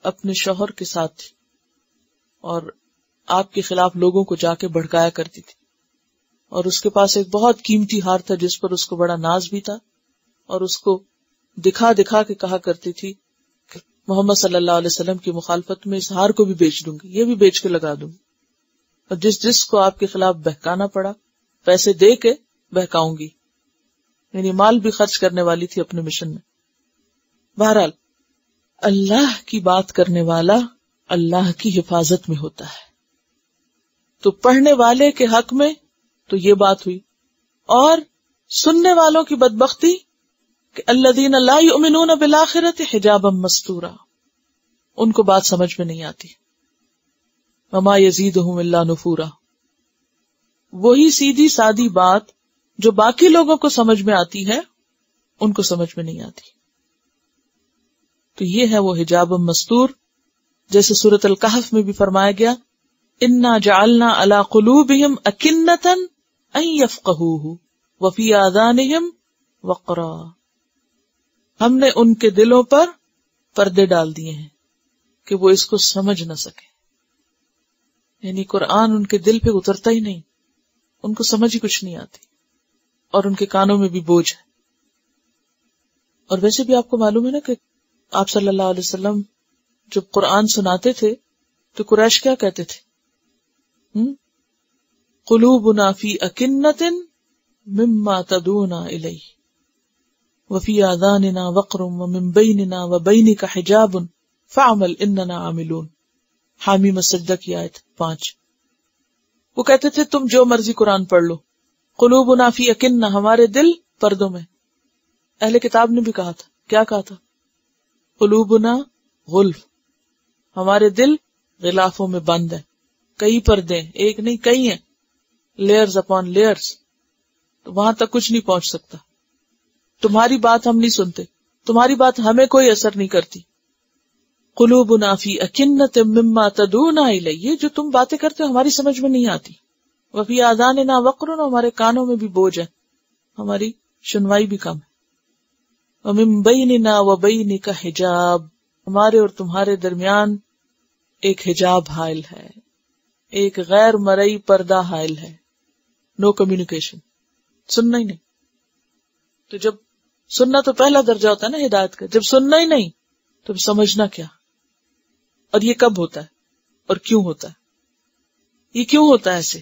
اپنے شوہر کے ساتھ تھی اور آپ کے خلاف لوگوں کو جا کے بھڑکایا کرتی تھی. اور اس کے پاس ایک بہت قیمتی ہار تھا جس پر اس کو بڑا ناز بھی تھا، اور اس کو دکھا دکھا کے کہا کرتی تھی کہ محمد صلی اللہ علیہ وسلم کی مخالفت میں اس ہار کو بھی بیچ دوں گی، یہ بھی بیچ کے لگا دوں گی، اور جس کو آپ کے خلاف بہکانا پڑا پیسے دے کے بہکاؤں گی. یعنی مال بھی خرچ کرنے والی تھی اپنے مشن میں. بہرحال اللہ کی بات کرنے والا اللہ کی حفاظت میں ہوتا ہے. تو پڑھنے والے کے حق میں تو یہ بات ہوئی، اور سننے والوں کی بدبختی کہ الذین لا یؤمنون بالآخرۃ حجابا مستورا، ان کو بات سمجھ میں نہیں آتی. وما یزیدہم الا نفورا، وہی سیدھی سادی بات جو باقی لوگوں کو سمجھ میں آتی ہے ان کو سمجھ میں نہیں آتی. تو یہ ہے وہ حجاب مستور، جیسے سورۃ الکہف میں بھی فرمایا گیا انا جعلنا علی قلوبہم اکنۃ ان یفقہوہ وفی آذانہم وقرا، ہم نے ان کے دلوں پر پردے ڈال دیے ہیں کہ وہ اس کو سمجھ نہ سکے. یعنی قرآن ان کے دل پہ اترتا ہی نہیں، ان کو سمجھ ہی کچھ نہیں آتی، اور ان کے کانوں میں بھی بوجھ ہے. اور ویسے بھی آپ کو معلوم ہے نا کہ آپ صلی اللہ علیہ وسلم جب قرآن سناتے تھے تو قریش کیا کہتے تھے؟ قلوبنا فی اکنۃ مما تدعونا الیہ وفی آذاننا وقر ومن بیننا وبینک حجاب فاعمل اننا عاملون. حامیم السجدہ کی آیت 5. وہ کہتے تھے تم جو مرضی قرآن پڑھ لو، قلوبنا فی اکنہ، ہمارے دل پردوں میں. اہل کتاب نے بھی کہا تھا، کیا کہا تھا؟ قلوبنا غلف، ہمارے دل غلافوں میں بند ہے. کئی پردے، ایک نہیں کئی ہیں، لیئرز اپون لیئرز، تو وہاں تک کچھ نہیں پہنچ سکتا. تمہاری بات ہم نہیں سنتے، تمہاری بات ہمیں کوئی اثر نہیں کرتی. قلوبنا فی اکنۃ مما تدعونا الیہ، یہ جو تم باتیں کرتے ہو ہماری سمجھ میں نہیں آتی. وفی آذاننا وقر، ہمارے کانوں میں بھی بوجھ ہے، ہماری سنوائی بھی کم ہے. ومن بیننا وبینک حجاب، ہمارے اور تمہارے درمیان ایک حجاب حائل ہے، ایک غیر مرئی پردہ حائل ہے. نو کمیونیکیشن، سننا ہی نہیں. تو جب سننا تو پہلا درجہ ہوتا ہے نا ہدایت کا، جب سننا ہی نہیں تو سمجھنا کیا؟ اور یہ کب ہوتا ہے اور کیوں ہوتا ہے؟ یہ کیوں ہوتا ہے ایسے؟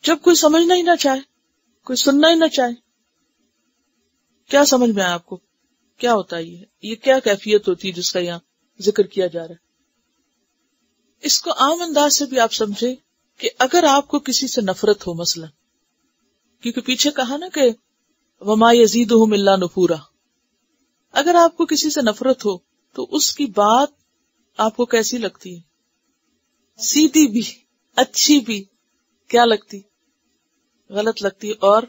جب کوئی سمجھنا ہی نہ چاہے، کوئی سننا ہی نہ چاہے. کیا سمجھ میں آیا آپ کو؟ کیا ہوتا ہے یہ کیا کیفیت ہوتی ہے جس کا یہاں ذکر کیا جا رہا ہے؟ اس کو عام انداز سے بھی آپ سمجھے کہ اگر آپ کو کسی سے نفرت ہو مثلا، کیونکہ پیچھے کہا نا کہ وما یزیدہم الا نفورا، اگر آپ کو کسی سے نفرت ہو تو اس کی بات آپ کو کیسی لگتی ہے؟ سیدھی بھی، اچھی بھی، کیا لگتی؟ غلط لگتی ہے. اور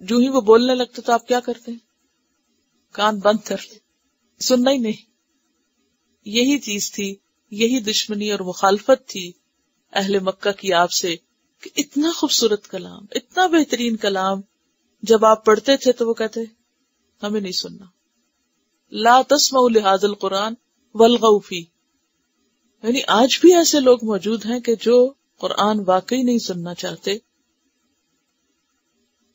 جو ہی وہ بولنے لگتے تو آپ کیا کرتے ہیں؟ کان بند کرتے، سننا ہی نہیں. یہی چیز تھی، یہی دشمنی اور مخالفت تھی اہل مکہ کی آپ سے، کہ اتنا خوبصورت کلام، اتنا بہترین کلام جب آپ پڑھتے تھے تو وہ کہتے ہمیں نہیں سننا. لا تسمعوا لهذا القرآن والغوا فیہ. یعنی آج بھی ایسے لوگ موجود ہیں کہ جو قرآن واقعی نہیں سننا چاہتے.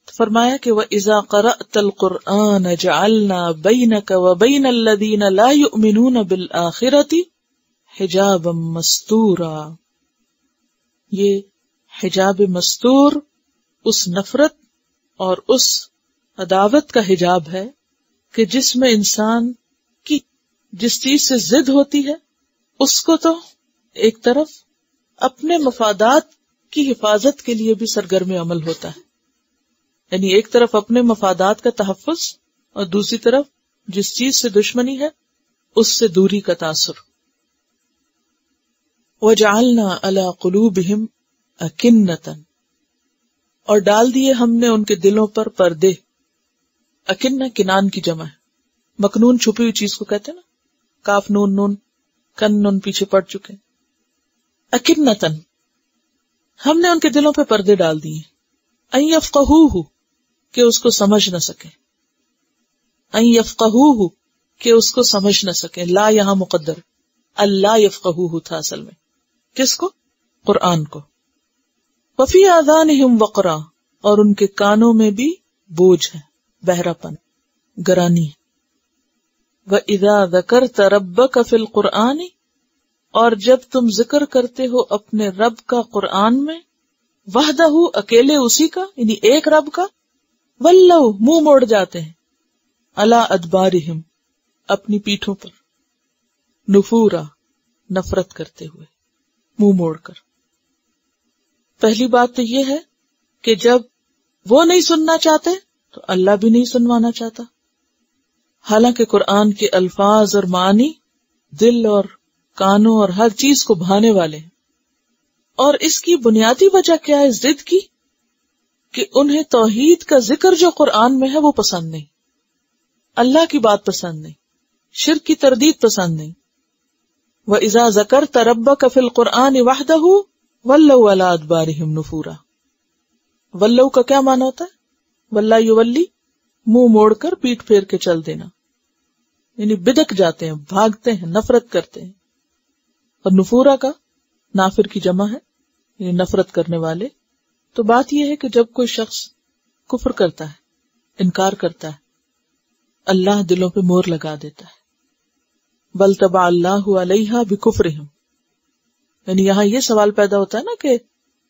فرمایا کہ وَإِذَا قَرَأْتَ الْقُرْآنَ جَعَلْنَا بَيْنَكَ وَبَيْنَ الَّذِينَ لَا يُؤْمِنُونَ بِالْآخِرَةِ حِجَابًا مَسْتُورًا. یہ حجاب مستور اس نفرت اور اس عداوت کا حجاب ہے کہ جس میں انسان کی جس چیز سے ضد ہوتی ہے اس کو تو ایک طرف اپنے مفادات کی حفاظت کے لیے بھی سرگرم عمل ہوتا ہے، یعنی ایک طرف اپنے مفادات کا تحفظ اور دوسری طرف جس چیز سے دشمنی ہے اس سے دوری کا تاثر. وَجَعَلْنَا عَلَىٰ قُلُوبِهِمْ أَكِنَّةً، اور ڈال دیے ہم نے ان کے دلوں پر پردے. اکنہ کنان کی جمع ہے، مکنون چھپی ہوئی چیز کو کہتے ہیں نا، کاف نون نون کن نون پیچھے پڑ چکے. اکنتن، ہم نے ان کے دلوں پہ پردے ڈال دیے. ان یفقہوہ، کہ اس کو سمجھ نہ سکے. ان یفقہوہ، کہ اس کو سمجھ نہ سکے. لا یہاں مقدر، اللہ یفقہوہ تھا اصل میں. کس کو؟ قرآن کو. وفی آذانہم وقرا، اور ان کے کانوں میں بھی بوجھ ہے، بہراپن، گرانی. وَإِذَا ذَكَرْتَ رَبَّكَ فِي الْقُرْآنِ، اور جب تم ذکر کرتے ہو اپنے رب کا قرآن میں، وحدہ، اکیلے اسی کا، یعنی ایک رب کا، وَلَّوْ، منہ موڑ جاتے ہیں، عَلَىٰ أَدْبَارِهِمْ، اپنی پیٹھوں پر، نفورا، نفرت کرتے ہوئے، منہ موڑ کر. پہلی بات تو یہ ہے کہ جب وہ نہیں سننا چاہتے تو اللہ بھی نہیں سنوانا چاہتا. حالانکہ قرآن کے الفاظ اور معنی دل اور کانوں اور ہر چیز کو بھانے والے ہیں. اور اس کی بنیادی وجہ کیا ہے ضد کی؟ کہ انہیں توحید کا ذکر جو قرآن میں ہے وہ پسند نہیں، اللہ کی بات پسند نہیں، شرک کی تردید پسند نہیں. وَإِذَا ذَكَرْتَ رَبَّكَ فِي الْقُرْآنِ وَحْدَهُ وَلَّوْا عَلَىٰ أَدْبَارِهِمْ نُفُورًا. ولو کا کیا معنی ہوتا ہے؟ وَلَّا يُوَلِّي، منہ موڑ کر پیٹ پھیر کے چل دینا، یعنی بدک جاتے ہیں، بھاگتے ہیں، نفرت کرتے ہیں. اور نفورا کا نافر کی جمع ہے، یعنی نفرت کرنے والے. تو بات یہ ہے کہ جب کوئی شخص کفر کرتا ہے، انکار کرتا ہے، اللہ دلوں پہ مور لگا دیتا ہے. بل طبع اللہ علیہا بکفرہم، یعنی یہاں یہ سوال پیدا ہوتا ہے نا کہ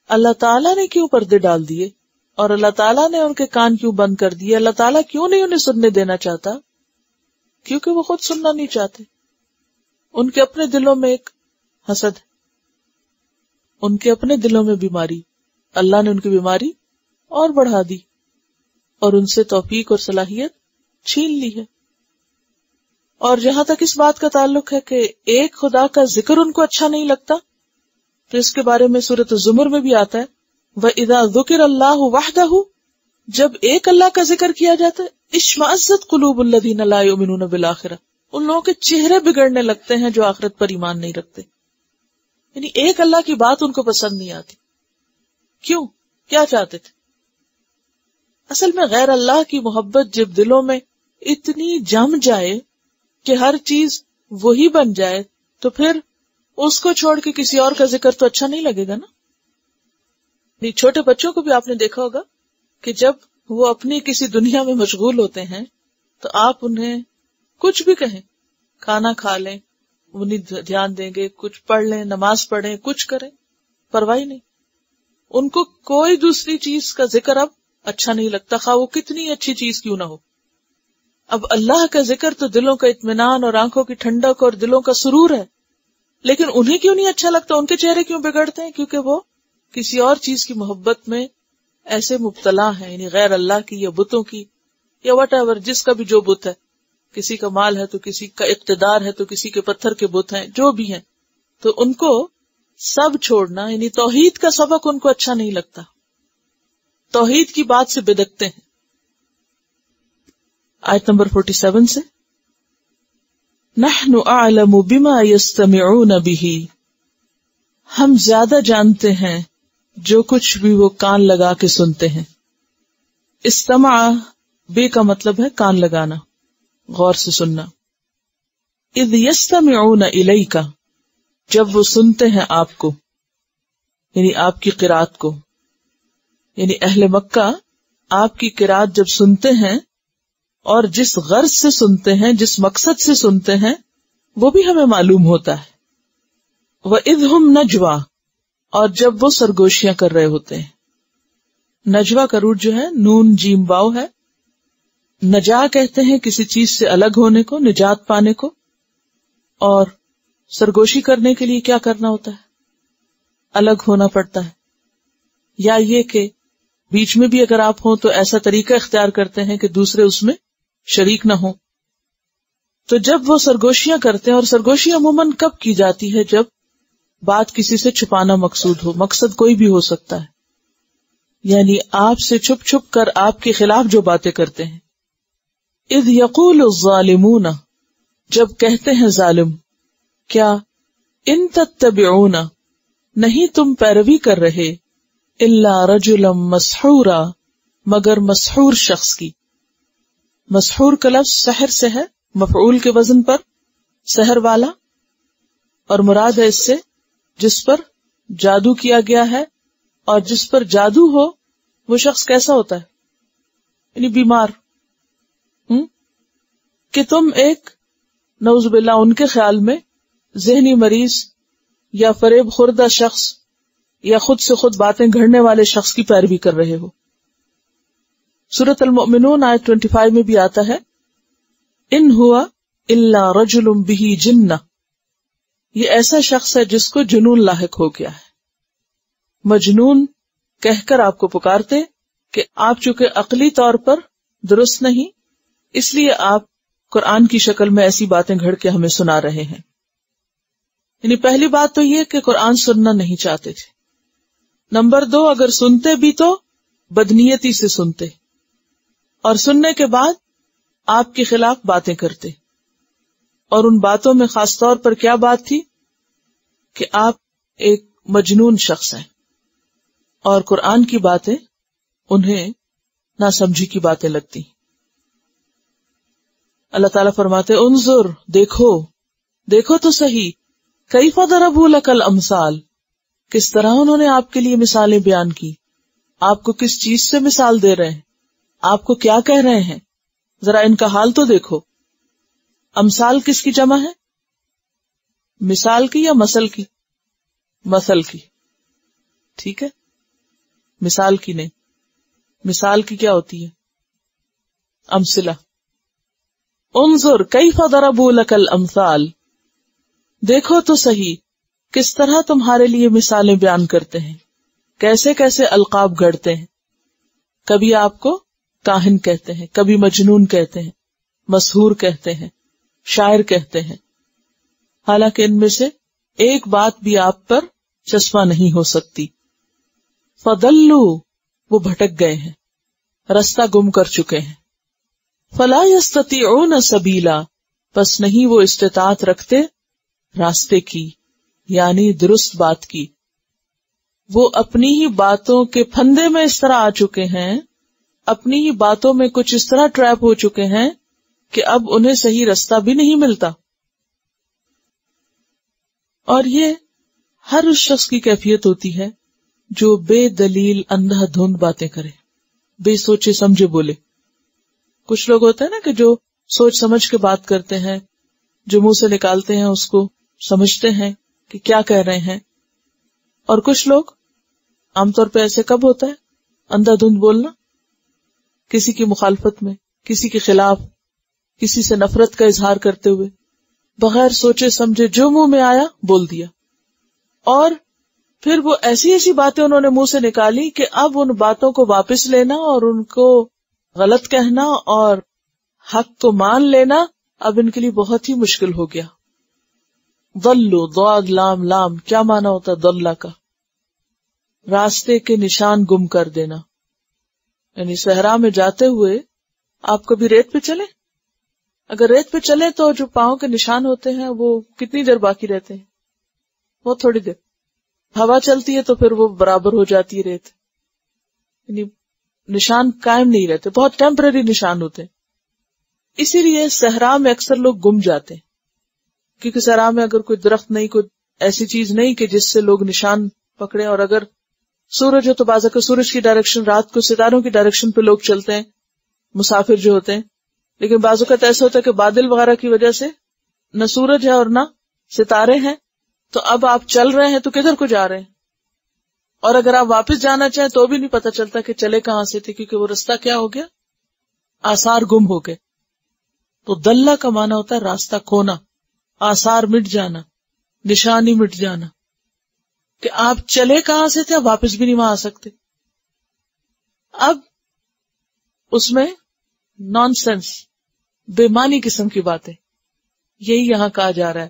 اللہ تعالیٰ نے کیوں پردے ڈال دیے، اور اللہ تعالیٰ نے ان کے کان کیوں بند کر دیے، اللہ تعالیٰ کیوں نہیں انہیں سننے دینا چاہتا؟ کیونکہ وہ خود سننا نہیں چاہتے. ان کے اپنے دلوں میں ایک حسد ہے، ان کے اپنے دلوں میں بیماری، اللہ نے ان کی بیماری اور بڑھا دی اور ان سے توفیق اور صلاحیت چھین لی ہے. اور جہاں تک اس بات کا تعلق ہے کہ ایک خدا کا ذکر ان کو اچھا نہیں لگتا، تو اس کے بارے میں سورۃ الزمر میں بھی آتا ہے وَإِذَا ذُكِرَ اللَّهُ وَحْدَهُ، جب ایک اللہ کا ذکر کیا جاتا ہے اشمئزت قلوب الذین لا یؤمنون بالآخرہ، ان لوگوں کے چہرے بگڑنے لگتے ہیں جو آخرت پر ایمان نہیں رکھتے. یعنی ایک اللہ کی بات ان کو پسند نہیں آتی. کیوں؟ کیا چاہتے تھے؟ اصل میں غیر اللہ کی محبت جب دلوں میں اتنی جم جائے کہ ہر چیز وہی بن جائے تو پھر اس کو چھوڑ کے کسی اور کا ذکر تو اچھا نہیں لگے گا نا. چھوٹے بچوں کو بھی آپ نے دیکھا ہوگا کہ جب وہ اپنی کسی دنیا میں مشغول ہوتے ہیں تو آپ انہیں کچھ بھی کہیں، کھانا کھا لیں انہیں دھیان دیں گے، کچھ پڑھ لیں، نماز پڑھیں، کچھ کریں، پرواہ نہیں. ان کو کوئی دوسری چیز کا ذکر اب اچھا نہیں لگتا، خواہ وہ کتنی اچھی چیز کیوں نہ ہو. اب اللہ کا ذکر تو دلوں کا اطمینان اور آنکھوں کی ٹھنڈک اور دلوں کا سرور ہے، لیکن انہیں کیوں نہیں اچھا لگتا، ان کے چہرے کیوں بگڑتے ہیں؟ کیونکہ وہ کسی اور چیز کی محبت میں ایسے مبتلا ہیں، یعنی غیر اللہ کی یا بتوں کی یا وٹ ایور، جس کا بھی جو بت ہے. کسی کا مال ہے تو کسی کا اقتدار ہے تو کسی کے پتھر کے بت ہیں، جو بھی ہیں، تو ان کو سب چھوڑنا، یعنی توحید کا سبق ان کو اچھا نہیں لگتا، توحید کی بات سے بدکتے ہیں. آیت نمبر 47 سے نحن اعلم بما یستمعون به، ہم زیادہ جانتے ہیں جو کچھ بھی وہ کان لگا کے سنتے ہیں. استمع بے کا مطلب ہے کان لگانا، غور سے سننا. اذ یستمعون الیک، جب وہ سنتے ہیں آپ کو، یعنی آپ کی قرات کو، یعنی اہل مکہ آپ کی قرات جب سنتے ہیں اور جس غرض سے سنتے ہیں، جس مقصد سے سنتے ہیں، وہ بھی ہمیں معلوم ہوتا ہے. وَإِذْ هُمْ نَجْوَىٰ، اور جب وہ سرگوشیاں کر رہے ہوتے ہیں. نجوہ کا روٹ جو ہے نون جیم واو ہے. نجا کہتے ہیں کسی چیز سے الگ ہونے کو، نجات پانے کو، اور سرگوشی کرنے کے لیے کیا کرنا ہوتا ہے؟ الگ ہونا پڑتا ہے. یا یہ کہ بیچ میں بھی اگر آپ ہوں تو ایسا طریقہ اختیار کرتے ہیں کہ دوسرے اس میں شریک نہ ہوں. تو جب وہ سرگوشیاں کرتے ہیں، اور سرگوشی عموماً کب کی جاتی ہے؟ جب بات کسی سے چھپانا مقصود ہو. مقصد کوئی بھی ہو سکتا ہے، یعنی آپ سے چھپ چھپ کر آپ کے خلاف جو باتیں کرتے ہیں. اذ یقول الظالمون، جب کہتے ہیں ظالم، کیا ان تتبعون، نہیں تم پیروی کر رہے، الا رجلا مسحورا، مگر مسحور شخص کی. مسحور کا لفظ سحر سے ہے، مفعول کے وزن پر سحر والا، اور مراد ہے اس سے جس پر جادو کیا گیا ہے. اور جس پر جادو ہو وہ شخص کیسا ہوتا ہے؟ یعنی بیمار. کہ تم ایک نعوذ باللہ ان کے خیال میں ذہنی مریض یا فریب خوردہ شخص یا خود سے خود باتیں گھڑنے والے شخص کی پیروی کر رہے ہو. سورۃ المؤمنون آیت 25 میں بھی آتا ہے ان ہوا الا رجل بہ جنہ، یہ ایسا شخص ہے جس کو جنون لاحق ہو گیا ہے. مجنون کہہ کر آپ کو پکارتے کہ آپ چونکہ عقلی طور پر درست نہیں، اس لیے آپ قرآن کی شکل میں ایسی باتیں گھڑ کے ہمیں سنا رہے ہیں. یعنی پہلی بات تو یہ کہ قرآن سننا نہیں چاہتے تھے. نمبر 2، اگر سنتے بھی تو بدنیتی سے سنتے، اور سننے کے بعد آپ کے خلاف باتیں کرتے. اور ان باتوں میں خاص طور پر کیا بات تھی کہ آپ ایک مجنون شخص ہیں، اور قرآن کی باتیں انہیں ناسمجھی کی باتیں لگتی. اللہ تعالیٰ فرماتے انظر، دیکھو تو صحیح، کیف ضربوا لک الامثال، کس طرح انہوں نے آپ کے لیے مثالیں بیان کی. آپ کو کس چیز سے مثال دے رہے ہیں، آپ کو کیا کہہ رہے ہیں، ذرا ان کا حال تو دیکھو. امثال کس کی جمع ہے؟ مثال کی یا مثل کی؟ مثل کی. ٹھیک ہے، مثال کی نہیں. مثال کی کیا ہوتی ہے؟ امثلہ. انظر کیف ضربوا لک الامثال، دیکھو تو صحیح کس طرح تمہارے لیے مثالیں بیان کرتے ہیں، کیسے کیسے القاب گھڑتے ہیں. کبھی آپ کو کاہن کہتے ہیں، کبھی مجنون کہتے ہیں، مسحور کہتے ہیں، شاعر کہتے ہیں. حالانکہ ان میں سے ایک بات بھی آپ پر چسپاں نہیں ہو سکتی. فضلوا وہ بھٹک گئے ہیں، رستہ گم کر چکے ہیں. فلا یستطیعون سبیلا پس نہیں وہ استطاعت رکھتے راستے کی، یعنی درست بات کی. وہ اپنی ہی باتوں کے پھندے میں اس طرح آ چکے ہیں، اپنی ہی باتوں میں کچھ اس طرح ٹریپ ہو چکے ہیں کہ اب انہیں صحیح رستہ بھی نہیں ملتا. اور یہ ہر اس شخص کی کیفیت ہوتی ہے جو بے دلیل اندھا دھند باتیں کرے، بے سوچے سمجھے بولے. کچھ لوگ ہوتے ہیں نا کہ جو سوچ سمجھ کے بات کرتے ہیں، جو منہ سے نکالتے ہیں اس کو سمجھتے ہیں کہ کیا کہہ رہے ہیں. اور کچھ لوگ عام طور پہ ایسے کب ہوتا ہے اندھا دھند بولنا، کسی کی مخالفت میں، کسی کے خلاف، کسی سے نفرت کا اظہار کرتے ہوئے، بغیر سوچے سمجھے جو منہ میں آیا بول دیا. اور پھر وہ ایسی ایسی باتیں انہوں نے منہ سے نکالی کہ اب ان باتوں کو واپس لینا اور ان کو غلط کہنا اور حق کو مان لینا اب ان کے لیے بہت ہی مشکل ہو گیا. ضلوا ضاد لام لام کیا معنی ہوتا ہے ضلع کا؟ راستے کے نشان گم کر دینا. یعنی صحرا میں جاتے ہوئے آپ کبھی ریت پہ چلے؟ اگر ریت پہ چلے تو جو پاؤں کے نشان ہوتے ہیں وہ کتنی دیر باقی رہتے ہیں؟ وہ تھوڑی دیر. ہوا چلتی ہے تو پھر وہ برابر ہو جاتی ہے ریت، یعنی نشان قائم نہیں رہتے، بہت ٹیمپرری نشان ہوتے ہیں. اسی لیے صحرا میں اکثر لوگ گم جاتے ہیں، کیونکہ صحرا میں اگر کوئی درخت نہیں، کوئی ایسی چیز نہیں کہ جس سے لوگ نشان پکڑے. اور اگر سورج ہو تو بعض اوقات سورج کی ڈائریکشن، رات کو ستاروں کی ڈائریکشن پہ لوگ چلتے ہیں، مسافر جو ہوتے ہیں. لیکن بعض اوقات ایسا ہوتا ہے کہ بادل وغیرہ کی وجہ سے نہ سورج ہے اور نہ ستارے ہیں، تو اب آپ چل رہے ہیں تو کدھر کو جا رہے ہیں. اور اگر آپ واپس جانا چاہیں تو بھی نہیں پتا چلتا کہ چلے کہاں سے تھے، کیونکہ وہ رستہ کیا ہو گیا، آثار گم ہو گئے. تو دلہ کا معنی ہوتا ہے راستہ کھونا، آثار مٹ جانا، نشانی مٹ جانا، کہ آپ چلے کہاں سے تھے، اب واپس بھی نہیں وہاں آ سکتے. اب اس میں نان سینس، بے معنی قسم کی باتیں، یہی یہاں کہا جا رہا ہے.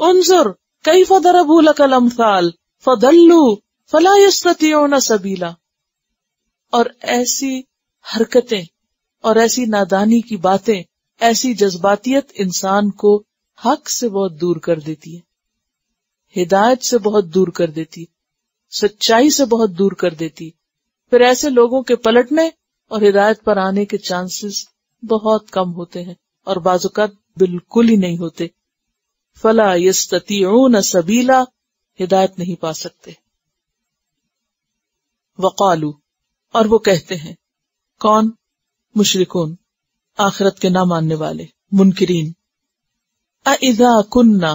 انظر کیف ضربوا لک الامثال فضلوا فلا یستطیعون سبیلا. اور ایسی حرکتیں اور ایسی نادانی کی باتیں، ایسی جذباتیت انسان کو حق سے بہت دور کر دیتی ہے، ہدایت سے بہت دور کر دیتی، سچائی سے بہت دور کر دیتی. پھر ایسے لوگوں کے پلٹنے اور ہدایت پر آنے کے چانسز بہت کم ہوتے ہیں، اور بعض اوقات بالکل ہی نہیں ہوتے. فلا یستطیعون سبیلا ہدایت نہیں پا سکتے. وقالو اور وہ کہتے ہیں، کون؟ مشرکون، آخرت کے نہ ماننے والے، منکرین. اذا کننا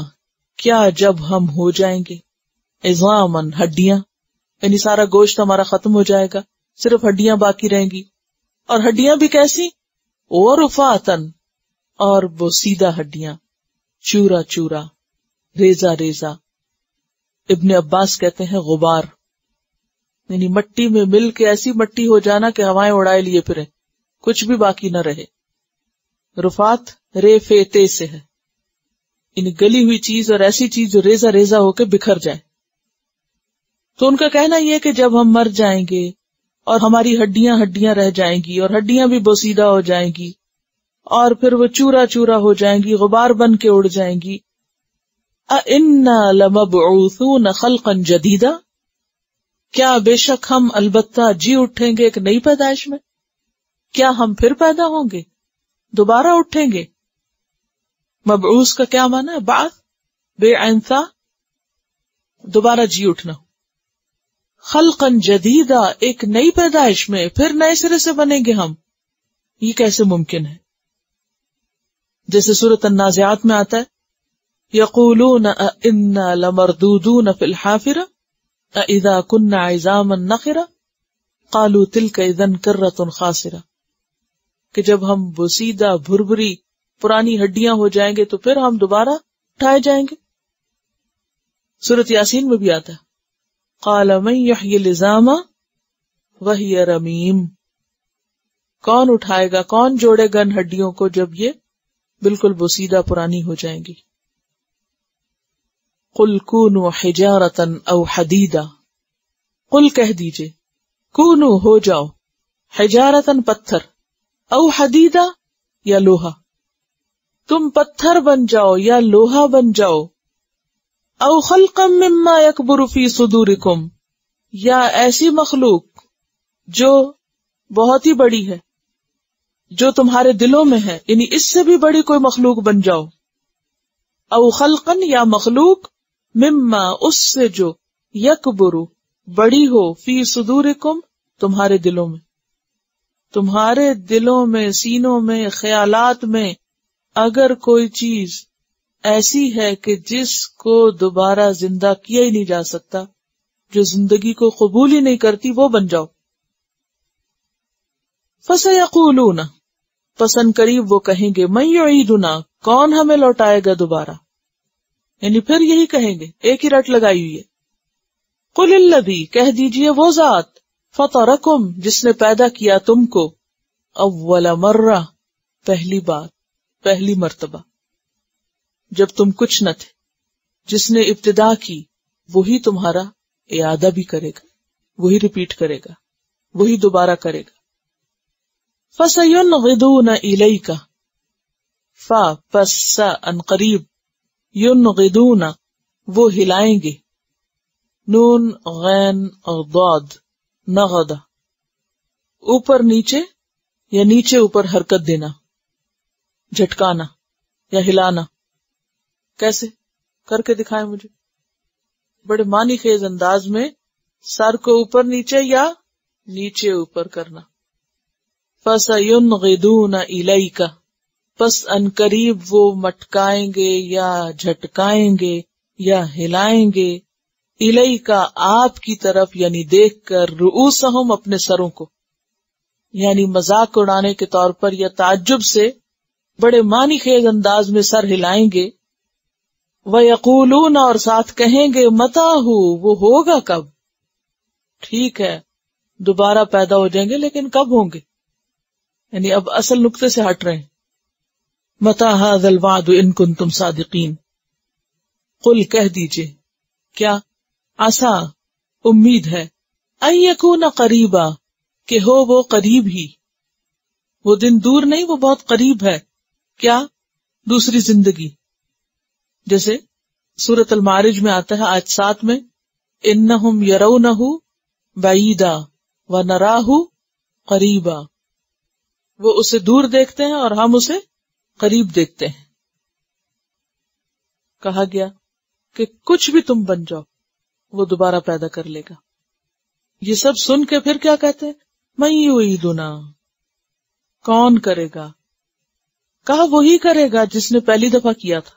کیا جب ہم ہو جائیں گے، عظاما ہڈیاں، یعنی سارا گوشت ہمارا ختم ہو جائے گا، صرف ہڈیاں باقی رہیں گی. اور ہڈیاں بھی کیسی؟ ورفاتن اور بوسیدہ ہڈیاں، چورا چورا، ریزہ ریزہ. ابن عباس کہتے ہیں غبار، یعنی مٹی میں مل کے ایسی مٹی ہو جانا کہ ہوائیں اڑائے لیے پھریں، کچھ بھی باقی نہ رہے. رفات رے فیتے سے ہے، یعنی گلی ہوئی چیز اور ایسی چیز جو ریزہ ریزہ ہو کے بکھر جائے. تو ان کا کہنا یہ کہ جب ہم مر جائیں گے اور ہماری ہڈیاں ہڈیاں رہ جائیں گی اور ہڈیاں بھی بوسیدہ ہو جائیں گی اور پھر وہ چورا چورا ہو جائیں گی، غبار بن کے اڑ جائیں گی. اِنَّا لَمَبْعُوثُونَ خَلْقًا جَدِيدًا کیا بے شک ہم البتہ جی اٹھیں گے ایک نئی پیدائش میں، کیا ہم پھر پیدا ہوں گے، دوبارہ اٹھیں گے. مبعوث کا کیا معنی ہے؟ بعث، بے عینثا، دوبارہ جی اٹھنا. خلقاً جدیدا ایک نئی پیدائش میں، پھر نئے سرے سے بنیں گے ہم، یہ کیسے ممکن ہے؟ جیسے سورۃ النازعات میں آتا ہے، یقولون انا لمردودون فی الحافرہ اذا كنا عظاما نخرہ قالوا تلک اذا کرۃ خاسرہ، کہ جب ہم بوسیدہ بھربھری پرانی ہڈیاں ہو جائیں گے تو پھر ہم دوبارہ اٹھائے جائیں گے. سورۃ یاسین میں بھی آتا ہے، قال من یحیی العظام وہی رمیم، کون اٹھائے گا، کون جوڑے گا ان ہڈیوں کو جب یہ بالکل بوسیدہ پرانی ہو جائیں گی. قل کونوا حجارۃ او حدیدا، قل کہہ دیجئے، کونو ہو جاؤ، حجارۃ پتھر، او حدیدا یا لوہا، تم پتھر بن جاؤ یا لوہا بن جاؤ، او خلقا مما یکبر فی صدورکم، یا ایسی مخلوق جو بہت ہی بڑی ہے، جو تمہارے دلوں میں ہے، یعنی اس سے بھی بڑی کوئی مخلوق بن جاؤ، او خلقن یا مخلوق، مما اس سے جو، یکبر بڑی ہو، فی صدورکم تمہارے دلوں میں، تمہارے دلوں میں، سینوں میں، خیالات میں اگر کوئی چیز ایسی ہے کہ جس کو دوبارہ زندہ کیا ہی نہیں جا سکتا، جو زندگی کو قبول ہی نہیں کرتی، وہ بن جاؤ۔ فَسَيَقُولُونَ پس ان قریب وہ کہیں گے، مَن یعیدنا کون ہمیں لوٹائے گا دوبارہ، یعنی پھر یہی کہیں گے، ایک ہی رٹ لگائی ہوئی ہے۔ قُلِ الَّذِی کہہ دیجئے وہ ذات، فَطَرَکُم جس نے پیدا کیا تم کو، اول مرہ پہلی بار، پہلی مرتبہ، جب تم کچھ نہ تھے، جس نے ابتدا کی وہی تمہارا اعادہ بھی کرے گا، وہی ریپیٹ کرے گا، وہی دوبارہ کرے گا۔ فَسَيُنْغِضُونَ إِلَيْكَ پس ان قریب، ينغضون وہ ہلائیں گے، نون غین اور ضاد، نغض اوپر نیچے یا نیچے اوپر حرکت دینا، جھٹکانا یا ہلانا۔ کیسے کر کے دکھائیں مجھے، بڑے معنی خیز انداز میں سر کو اوپر نیچے یا نیچے اوپر کرنا۔ فَسَيُنْغِضُونَ إِلَيْكَ پس ان قریب وہ مٹکائیں گے یا جھٹکائیں گے یا ہلائیں گے، الیک آپ کی طرف، یعنی دیکھ کر، رؤوسہم اپنے سروں کو، یعنی مذاق اڑانے کے طور پر یا تعجب سے بڑے معنی خیز انداز میں سر ہلائیں گے۔ وَيَقُولُونَ اور ساتھ کہیں گے، متیٰ وہ ہوگا کب، ٹھیک ہے دوبارہ پیدا ہو جائیں گے لیکن کب ہوں گے، یعنی اب اصل نقطے سے ہٹ رہے ہیں۔ متیٰ ھذا الوعد ان کنتم صادقین، قل کہہ دیجئے، کیا، عسیٰ امید ہے، ان یکون قریبا کہ ہو وہ قریب ہی، وہ دن دور نہیں، وہ بہت قریب ہے، کیا، دوسری زندگی۔ جیسے سورۃ المعارج میں آتا ہے آیت 7 میں، انہم یرونہ بعیدا ونراہ قریبا، وہ اسے دور دیکھتے ہیں اور ہم اسے قریب دیکھتے ہیں۔ کہا گیا کہ کچھ بھی تم بن جاؤ وہ دوبارہ پیدا کر لے گا۔ یہ سب سن کے پھر کیا کہتے ہیں، من یعیدنا کون کرے گا، کہا وہی کرے گا جس نے پہلی دفعہ کیا تھا۔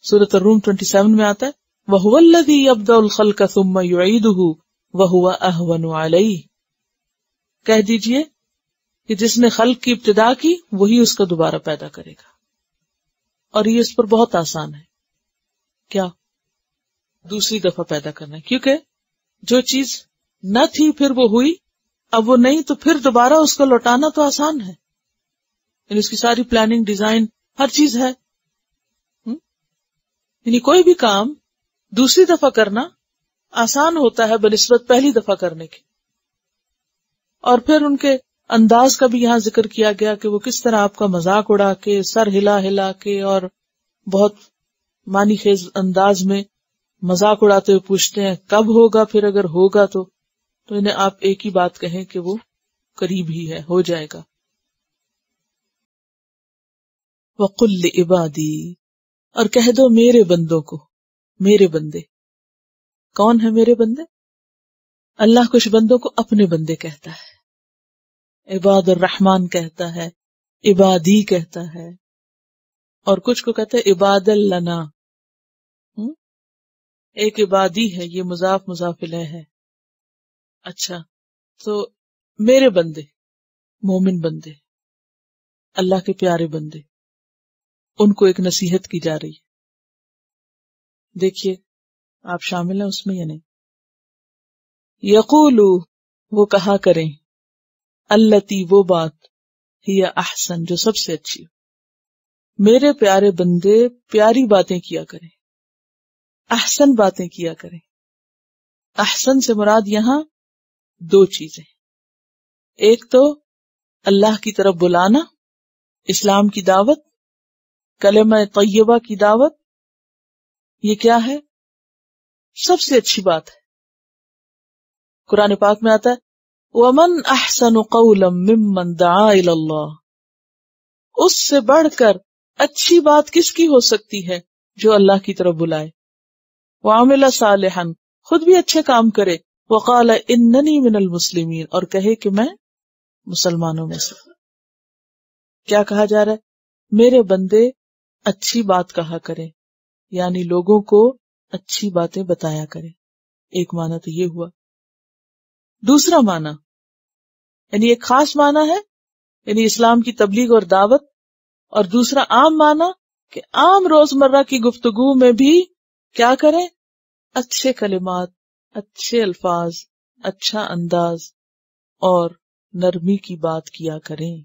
سورۃ الروم 27 میں آتا ہے، وَهُوَ الَّذِي يَبْدَأُ الْخَلْقَ ثُمَّ يُعِيدُهُ وَهُوَ أَهْوَنُ عَلَيْهِ کہہ دیجئے کہ جس نے خلق کی ابتدا کی وہی اس کو دوبارہ پیدا کرے گا، اور یہ اس پر بہت آسان ہے، کیا، دوسری دفعہ پیدا کرنا ہے، کیونکہ جو چیز نہ تھی پھر وہ ہوئی، اب وہ نہیں تو پھر دوبارہ اس کو لوٹانا تو آسان ہے، یعنی اس کی ساری پلاننگ، ڈیزائن، ہر چیز ہے، یعنی کوئی بھی کام دوسری دفعہ کرنا آسان ہوتا ہے بنسبت پہلی دفعہ کرنے کے۔ اور پھر ان کے انداز کا بھی یہاں ذکر کیا گیا کہ وہ کس طرح آپ کا مذاق اڑا کے، سر ہلا ہلا کے اور بہت معنی خیز انداز میں مذاق اڑاتے ہوئے پوچھتے ہیں کب ہوگا، پھر اگر ہوگا تو انہیں آپ ایک ہی بات کہیں کہ وہ قریب ہی ہے، ہو جائے گا۔ وَقُلْ لِعِبَادِي اور کہہ دو میرے بندوں کو، میرے بندے کون ہیں میرے بندے؟ اللہ کچھ بندوں کو اپنے بندے کہتا ہے، عباد الرحمن کہتا ہے، عبادی کہتا ہے، اور کچھ کو کہتا ہے عباد لنا۔ ایک عبادی ہے، یہ مضاف مضاف الیہ ہے۔ اچھا، تو میرے بندے، مومن بندے، اللہ کے پیارے بندے، ان کو ایک نصیحت کی جا رہی ہے، دیکھیے آپ شامل ہیں اس میں یا نہیں۔ یقولو وہ کہا کریں، التی وہ بات، ہی احسن جو سب سے اچھی، میرے پیارے بندے پیاری باتیں کیا کریں، احسن باتیں کیا کریں. احسن سے مراد یہاں دو چیزیں. ایک تو اللہ کی طرف بلانا، اسلام کی دعوت، کلمہ طیبہ کی دعوت. یہ کیا ہے؟ سب سے اچھی بات ہے. قرآن پاک میں آتا ہے وَمَنْ أَحْسَنُ قَوْلًا مِّمَّنْ دَعَا إِلَى اللَّهِ. اس سے بڑھ کر اچھی بات کس کی ہو سکتی ہے جو اللہ کی طرف بلائے. وَعَمِلَ صَالِحًا، خود بھی اچھے کام کرے. وَقَالَ إِنَّنِي مِنَ الْمُسْلِمِينَ، اور کہے کہ میں مسلمانوں میں سے. کیا کہا جا رہا ہے؟ میرے بندے اچھی بات کہا کریں، یعنی لوگوں کو اچھی باتیں بتایا کریں. ایک معنی تو یہ ہوا. دوسرا معنی یعنی ایک خاص معنی ہے یعنی اسلام کی تبلیغ اور دعوت، اور دوسرا عام معنی کہ عام روزمرہ کی گفتگو میں بھی کیا کریں؟ اچھے کلمات، اچھے الفاظ، اچھا انداز اور نرمی کی بات کیا کریں.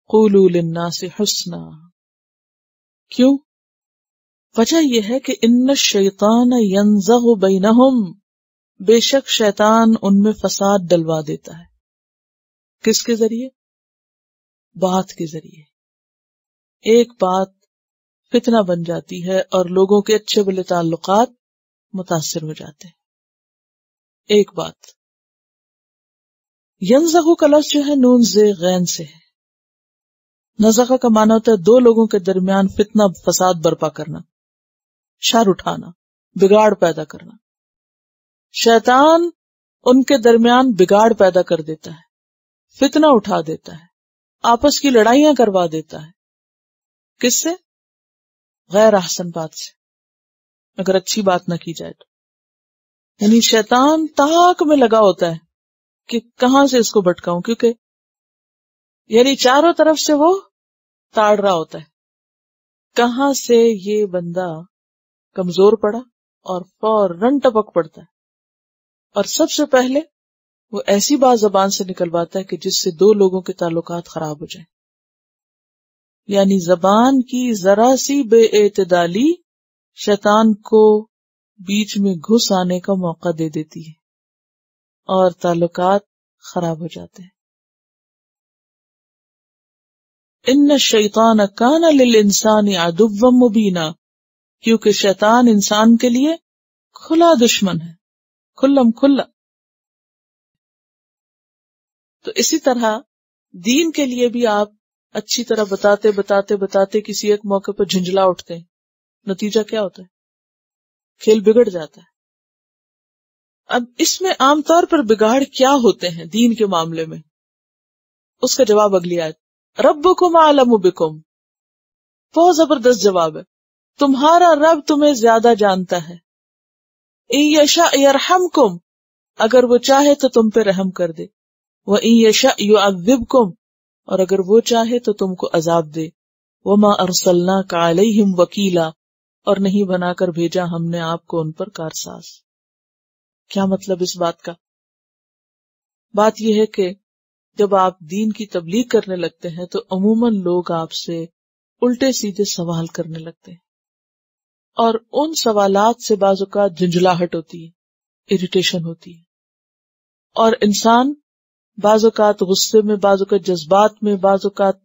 قولوا للناس حسنا. کیوں؟ وجہ یہ ہے کہ ان الشیطان ینزغ بینہم، بے شک شیطان ان میں فساد ڈلوا دیتا ہے. کس کے ذریعے؟ بات کے ذریعے. ایک بات فتنہ بن جاتی ہے اور لوگوں کے اچھے بھلے تعلقات متاثر ہو جاتے ہیں. ایک بات. ینزغ کا لفظ جو ہے نون ز غین سے ہے. نزغ کا معنی ہوتا ہے دو لوگوں کے درمیان فتنہ فساد برپا کرنا، شر اٹھانا، بگاڑ پیدا کرنا. شیطان ان کے درمیان بگاڑ پیدا کر دیتا ہے، فتنہ اٹھا دیتا ہے، آپس کی لڑائیاں کروا دیتا ہے. کس سے؟ غیر احسن بات سے، اگر اچھی بات نہ کی جائے تو. یعنی شیطان تاک میں لگا ہوتا ہے کہ کہاں سے اس کو بھٹکاؤں، کیونکہ یعنی چاروں طرف سے وہ تاڑ رہا ہوتا ہے کہاں سے یہ بندہ کمزور پڑا اور فوراً ٹپک پڑتا ہے. اور سب سے پہلے وہ ایسی بات زبان سے نکلواتا ہے کہ جس سے دو لوگوں کے تعلقات خراب ہو جائیں. یعنی زبان کی ذرا سی بے اعتدالی شیطان کو بیچ میں گھس آنے کا موقع دے دیتی ہے اور تعلقات خراب ہو جاتے ہیں. ان الشیطان کان للانسان عدوا مبینا، کیونکہ شیطان انسان کے لیے کھلا دشمن ہے، کھلم کھلا. تو اسی طرح دین کے لیے بھی آپ اچھی طرح بتاتے بتاتے بتاتے کسی ایک موقع پر جھنجھلا اٹھتے ہیں، نتیجہ کیا ہوتا ہے؟ کھیل بگڑ جاتا ہے. اب اس میں عام طور پر بگاڑ کیا ہوتے ہیں دین کے معاملے میں؟ اس کا جواب اگلی آیت. ربکم اعلم بکم. بہت زبردست جواب ہے. تمہارا رب تمہیں زیادہ جانتا ہے. ان یشاء یرحمکم، اگر وہ چاہے تو تم پہ رحم کر دے. وان یشاء یعذبکم، اور اگر وہ چاہے تو تم کو عذاب دے. وما ارسلناک علیہم وکیلا، اور نہیں بنا کر بھیجا ہم نے آپ کو ان پر کارساز. کیا مطلب اس بات کا؟ بات یہ ہے کہ جب آپ دین کی تبلیغ کرنے لگتے ہیں تو عموماً لوگ آپ سے الٹے سیدھے سوال کرنے لگتے ہیں، اور ان سوالات سے بعض اوقات جھنجھلاہٹ ہوتی ہے، اریٹیشن ہوتی ہے، اور انسان بعض اوقات غصے میں، بعض اوقات جذبات میں، بعض اوقات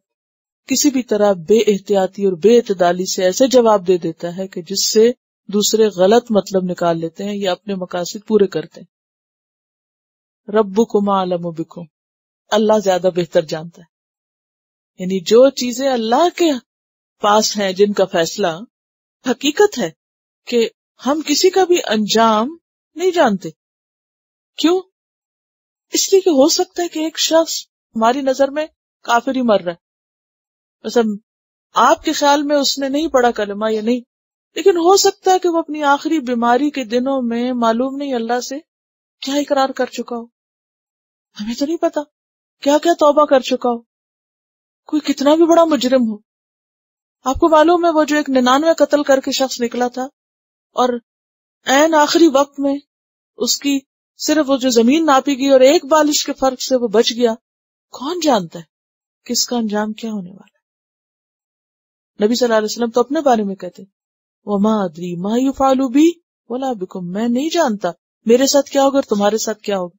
کسی بھی طرح بے احتیاطی اور بے اعتدالی سے ایسے جواب دے دیتا ہے کہ جس سے دوسرے غلط مطلب نکال لیتے ہیں یا اپنے مقاصد پورے کرتے ہیں. ربکم اعلم بکم، اللہ زیادہ بہتر جانتا ہے. یعنی جو چیزیں اللہ کے پاس ہیں، جن کا فیصلہ، حقیقت ہے کہ ہم کسی کا بھی انجام نہیں جانتے. کیوں؟ اس لیے کہ ہو سکتا ہے کہ ایک شخص ہماری نظر میں کافر ہی مر رہا ہے، مثلا آپ کے خیال میں اس نے نہیں پڑھا کلمہ یا نہیں، لیکن ہو سکتا ہے کہ وہ اپنی آخری بیماری کے دنوں میں معلوم نہیں اللہ سے کیا اقرار کر چکا ہو، ہمیں تو نہیں پتا کیا کیا توبہ کر چکا ہو، کوئی کتنا بھی بڑا مجرم ہو. آپ کو معلوم ہے وہ جو ایک 99 قتل کر کے شخص نکلا تھا اور عین آخری وقت میں اس کی صرف وہ جو زمین ناپی گئی اور ایک بالش کے فرق سے وہ بچ گیا. کون جانتا ہے کس کا انجام کیا ہونے والا ہے؟ نبی صلی اللہ علیہ وسلم تو اپنے بارے میں کہتے وما ادری ما یفعل بی ولا بکم، میں نہیں جانتا میرے ساتھ کیا ہوگا اور تمہارے ساتھ کیا ہوگا.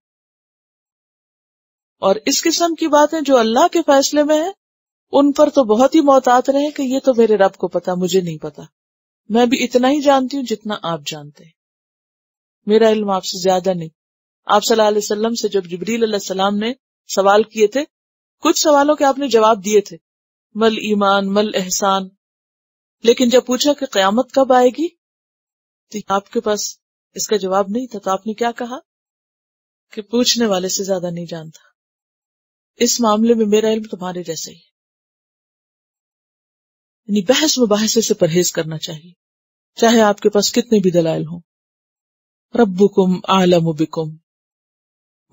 اور اس قسم کی باتیں جو اللہ کے فیصلے میں ہیں ان پر تو بہت ہی محتاط رہیں کہ یہ تو میرے رب کو پتا، مجھے نہیں پتا. میں بھی اتنا ہی جانتی ہوں جتنا آپ جانتے ہیں، میرا علم آپ سے زیادہ نہیں. آپ صلی اللہ علیہ وسلم سے جب جبریل علیہ السلام نے سوال کیے تھے، کچھ سوالوں کے آپ نے جواب دیے تھے، مل ایمان مل احسان، لیکن جب پوچھا کہ قیامت کب آئے گی تو آپ کے پاس اس کا جواب نہیں تھا. تو آپ نے کیا کہا کہ پوچھنے والے سے زیادہ نہیں جانتا. اس معاملے میں میرا علم تمہارے جیسا ہی ہے. یعنی بحث مباحثے سے پرہیز کرنا چاہیے، چاہے آپ کے پاس کتنے بھی دلائل ہوں. ربکم اعلم بکم،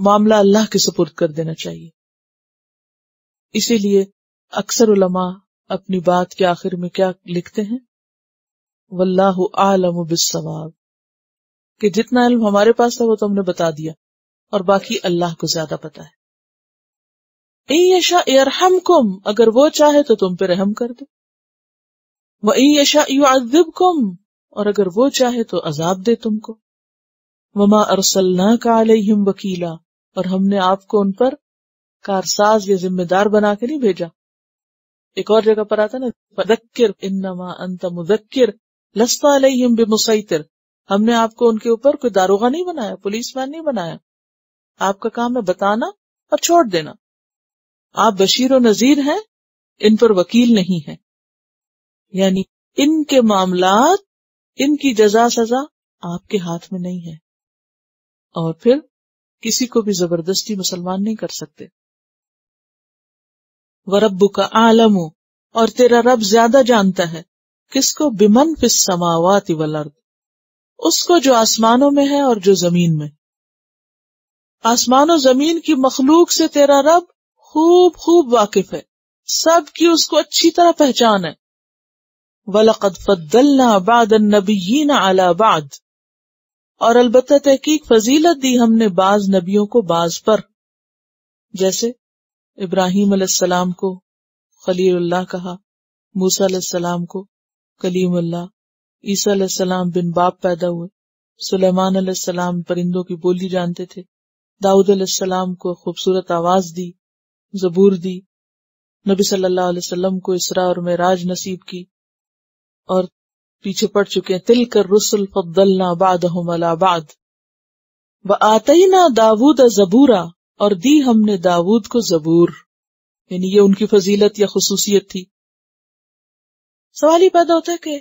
معاملہ اللہ کے سپرد کر دینا چاہیے. اسی لیے اکثر علماء اپنی بات کے آخر میں کیا لکھتے ہیں، واللہ اعلم بالصواب، کہ جتنا علم ہمارے پاس تھا وہ تو ہم نے بتا دیا اور باقی اللہ کو زیادہ پتا ہے. ان یشاء یرحمکم، اگر وہ چاہے تو تم پہ رحم کر دے. وان یشاء یعذبکم، اور اگر وہ چاہے تو عذاب دے تم کو. وما ارسلناک علیہم وکیلا، اور ہم نے آپ کو ان پر کارساز یا ذمہ دار بنا کے نہیں بھیجا. ایک اور جگہ پر آتا نا فذکر انما انت مذکر لست علیہم بمسیطر، ہم نے آپ کو ان کے اوپر کوئی داروغہ نہیں بنایا، پولیس مین نہیں بنایا. آپ کا کام ہے بتانا اور چھوڑ دینا. آپ بشیر و نذیر ہیں، ان پر وکیل نہیں ہے. یعنی ان کے معاملات، ان کی جزا سزا آپ کے ہاتھ میں نہیں ہے، اور پھر کسی کو بھی زبردستی مسلمان نہیں کر سکتے. وَرَبُّكَ أَعْلَمُ، اور تیرا رب زیادہ جانتا ہے، کس کو؟ بِمَنْ فِي السَّمَاوَاتِ وَالْأَرْضِ، اس کو جو آسمانوں میں ہے اور جو زمین میں. آسمان و زمین کی مخلوق سے تیرا رب خوب خوب واقف ہے، سب کی اس کو اچھی طرح پہچان ہے. وَلَقَدْ فَضَّلْنَا بَعْضَ النَّبِيِّينَ عَلَى بَعْضٍ، اور البتہ تحقیق فضیلت دی ہم نے بعض نبیوں کو بعض پر. جیسے ابراہیم علیہ السلام کو خلیل اللہ کہا، موسیٰ علیہ السلام کو کلیم اللہ، عیسیٰ علیہ السلام بن باپ پیدا ہوئے، سلیمان علیہ السلام پرندوں کی بولی جانتے تھے، داؤد علیہ السلام کو خوبصورت آواز دی، زبور دی، نبی صلی اللہ علیہ وسلم کو اسراء اور معراج نصیب کی. اور پیچھے پڑ چکے ہیں تلک الرسل فضلنا بعضهم علی بعض وآتینا داود زبورا، اور دی ہم نے داود کو زبور. یعنی یہ ان کی فضیلت یا خصوصیت تھی. سوال ہی پیدا ہوتا ہے کہ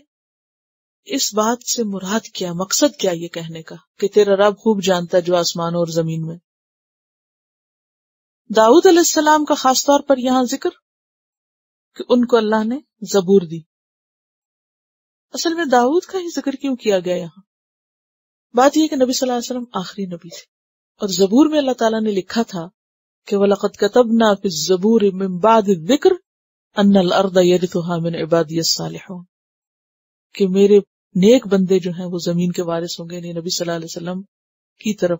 اس بات سے مراد کیا، مقصد کیا یہ کہنے کا کہ تیرا رب خوب جانتا ہے جو آسمان اور زمین میں. داؤد علیہ السلام کا خاص طور پر یہاں ذکر کہ ان کو اللہ نے زبور دی. اصل میں داؤد کا ہی ذکر کیوں کیا گیا یہاں؟ بات یہ کہ نبی صلی اللہ علیہ وسلم آخری نبی تھے، اور زبور میں اللہ تعالیٰ نے لکھا تھا کہ وَلَقَدْ كَتَبْنَا فِي الزَّبُورِ مِن بَعْدِ الذِّكْرِ أَنَّ الْأَرْضَ يَرِثُهَا مِنْ عِبَادِيَ الصَّالِحُونَ، کہ میرے نیک بندے جو ہیں وہ زمین کے وارث ہوں گے. یعنی نبی صلی اللہ علیہ وسلم کی طرف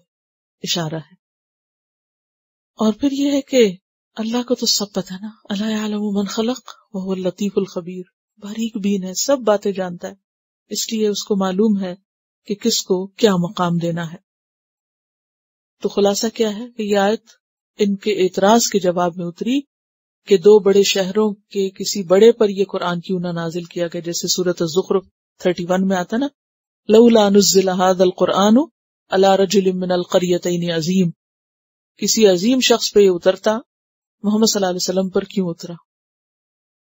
اشارہ ہے. اور پھر یہ ہے کہ اللہ کو تو سب پتہ نا، الا یعلم من خلق وهو اللطیف الخبیر، باریک بین ہے، سب باتیں جانتا ہے، اس لیے اس کو معلوم ہے کہ کس کو کیا مقام دینا ہے. تو خلاصہ کیا ہے کہ یہ آیت ان کے اعتراض کے جواب میں اتری کہ دو بڑے شہروں کے کسی بڑے پر یہ قرآن کیوں نہ نازل کیا گیا. جیسے سورۃ الزخرف 31 میں آتا نا، لولا نزل هذا القرآن على رجل من القريتين عظیم، کسی عظیم شخص پہ یہ اترتا، محمد صلی اللہ علیہ وسلم پر کیوں اترا؟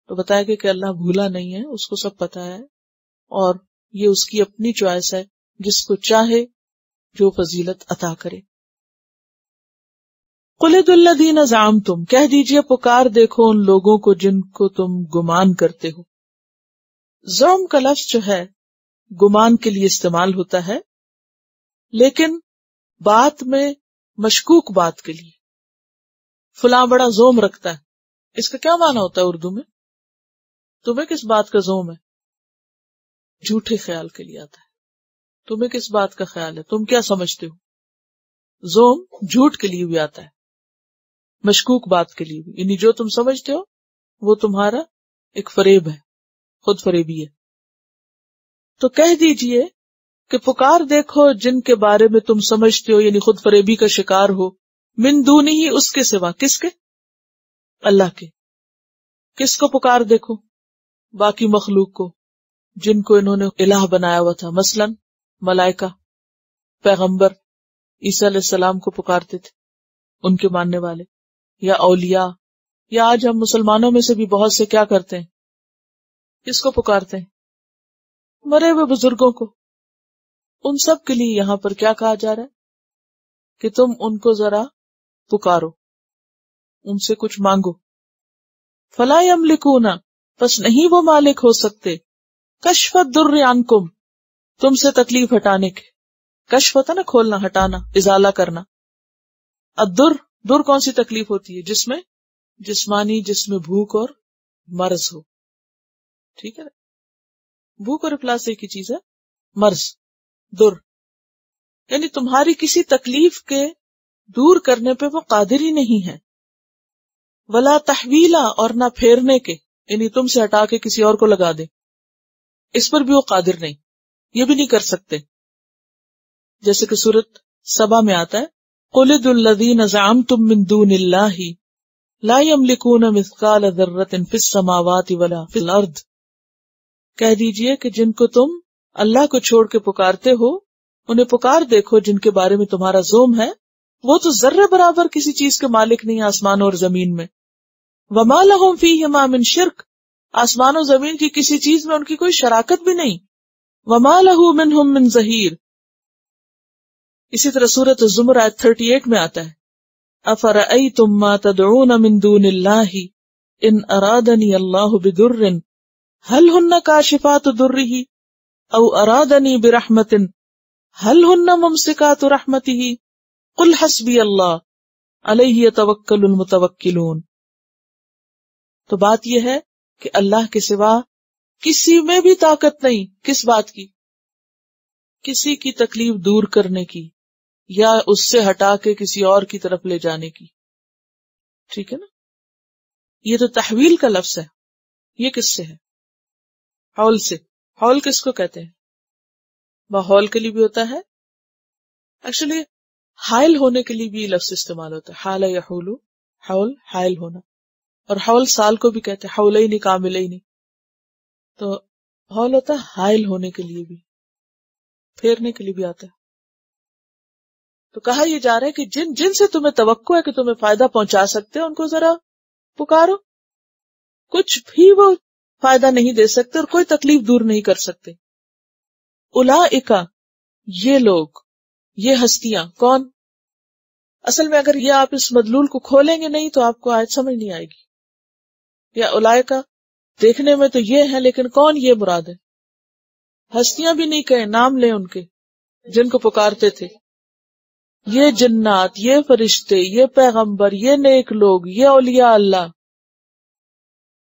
تو بتایا گیا کہ اللہ بھولا نہیں ہے، اس کو سب پتا ہے، اور یہ اس کی اپنی چوائس ہے، جس کو چاہے جو فضیلت عطا کرے. قُلِ ادْعُوا الَّذِينَ زَعَمْتُمْ، کہہ دیجئے پکار دیکھو ان لوگوں کو جن کو تم گمان کرتے ہو. زعم کا لفظ جو ہے گمان کے لیے استعمال ہوتا ہے، لیکن بات میں مشکوک بات کے لیے. فلاں بڑا زوم رکھتا ہے، اس کا کیا معنی ہوتا ہے اردو میں؟ تمہیں کس بات کا زوم ہے؟ جھوٹے خیال کے لیے آتا ہے. تمہیں کس بات کا خیال ہے، تم کیا سمجھتے ہو؟ زوم جھوٹ کے لیے بھی آتا ہے، مشکوک بات کے لیے بھی. یعنی جو تم سمجھتے ہو وہ تمہارا ایک فریب ہے، خود فریبی ہے. تو کہہ دیجئے کہ پکار دیکھو جن کے بارے میں تم سمجھتے ہو، یعنی خود فریبی کا شکار ہو، من دونہ ہی، اس کے سوا، کس کے؟ اللہ کے. کس کو پکار دیکھو؟ باقی مخلوق کو جن کو انہوں نے الہ بنایا ہوا تھا، مثلا ملائکہ، پیغمبر عیسیٰ علیہ السلام کو پکارتے تھے ان کے ماننے والے، یا اولیاء، یا آج ہم مسلمانوں میں سے بھی بہت سے کیا کرتے ہیں، کس کو پکارتے ہیں؟ مرے ہوئے بزرگوں کو. ان سب کے لیے یہاں پر کیا کہا جا رہا ہے کہ تم ان کو ذرا پکارو، ان سے کچھ مانگو. فلا یملکون، پس نہیں وہ مالک ہو سکتے، کشف الضر عنکم، تم سے تکلیف ہٹانے کے. کشف ہوتا نا کھولنا، ہٹانا، ازالہ کرنا. الضر، در کون سی تکلیف ہوتی ہے؟ جس میں جسمانی، جس میں بھوک اور مرض ہو. ٹھیک ہے نا، بھوک اور افلاس ایک ہی چیز ہے. مرض، در، یعنی تمہاری کسی تکلیف کے دور کرنے پہ وہ قادر ہی نہیں ہے. ولا تحویلا، اور نہ پھیرنے کے، یعنی تم سے ہٹا کے کسی اور کو لگا دے، اس پر بھی وہ قادر نہیں، یہ بھی نہیں کر سکتے. جیسے کہ سورۃ سبا میں آتا ہے، قل ادعوا الذین زعمتم من دون اللہ لا یملکون مثقال ذرۃ فی السماوات ولا فی الارض. کہہ دیجئے کہ جن کو تم اللہ کو چھوڑ کے پکارتے ہو، انہیں پکار دیکھو جن کے بارے میں تمہارا زوم ہے، وہ تو ذرے برابر کسی چیز کے مالک نہیں آسمان اور زمین میں. وما لہم فیہما من شرک، آسمان و زمین کی کسی چیز میں ان کی کوئی شراکت بھی نہیں. وما لہ منہم من ظہیر. اسی طرح سورۃ الزمر آیت 38 میں آتا ہے، افرأیتم ما تدعون من دون اللہ ان ارادنی اللہ بضر هل ہن کاشفات ضرہ او ارادنی برحمت هل ہن ممسکات رحمتہ قل حسبی اللہ علیہ یتوکل المتوکلون. تو بات یہ ہے کہ اللہ کے سوا کسی میں بھی طاقت نہیں، کس بات کی؟ کسی کی تکلیف دور کرنے کی یا اس سے ہٹا کے کسی اور کی طرف لے جانے کی. ٹھیک ہے نا، یہ تو تحویل کا لفظ ہے. یہ کس سے ہے؟ حول سے. حول کس کو کہتے ہیں؟ ماحول کے لیے بھی ہوتا ہے، ایکچولی حائل ہونے کے لیے بھی لفظ استعمال ہوتا ہے. حال یحول، حول حائل ہونا. اور حول سال کو بھی کہتے ہیں، حولین کاملین. تو حول ہوتا ہے حائل ہونے کے لیے بھی، پھیرنے کے لیے بھی آتا ہے. تو کہا یہ جا رہا ہے کہ جن جن سے تمہیں توقع ہے کہ تمہیں فائدہ پہنچا سکتے ہیں ان کو ذرا پکارو. کچھ بھی وہ فائدہ نہیں دے سکتے اور کوئی تکلیف دور نہیں کر سکتے. اولئک، یہ لوگ، یہ ہستیاں. کون؟ اصل میں اگر یہ آپ اس مدلول کو کھولیں گے نہیں تو آپ کو آیت سمجھ نہیں آئے گی. یا اولئک دیکھنے میں تو یہ ہے، لیکن کون یہ مراد ہے؟ ہستیاں بھی نہیں کہیں، نام لیں ان کے جن کو پکارتے تھے. یہ جنات، یہ فرشتے، یہ پیغمبر، یہ نیک لوگ، یہ اولیاء اللہ.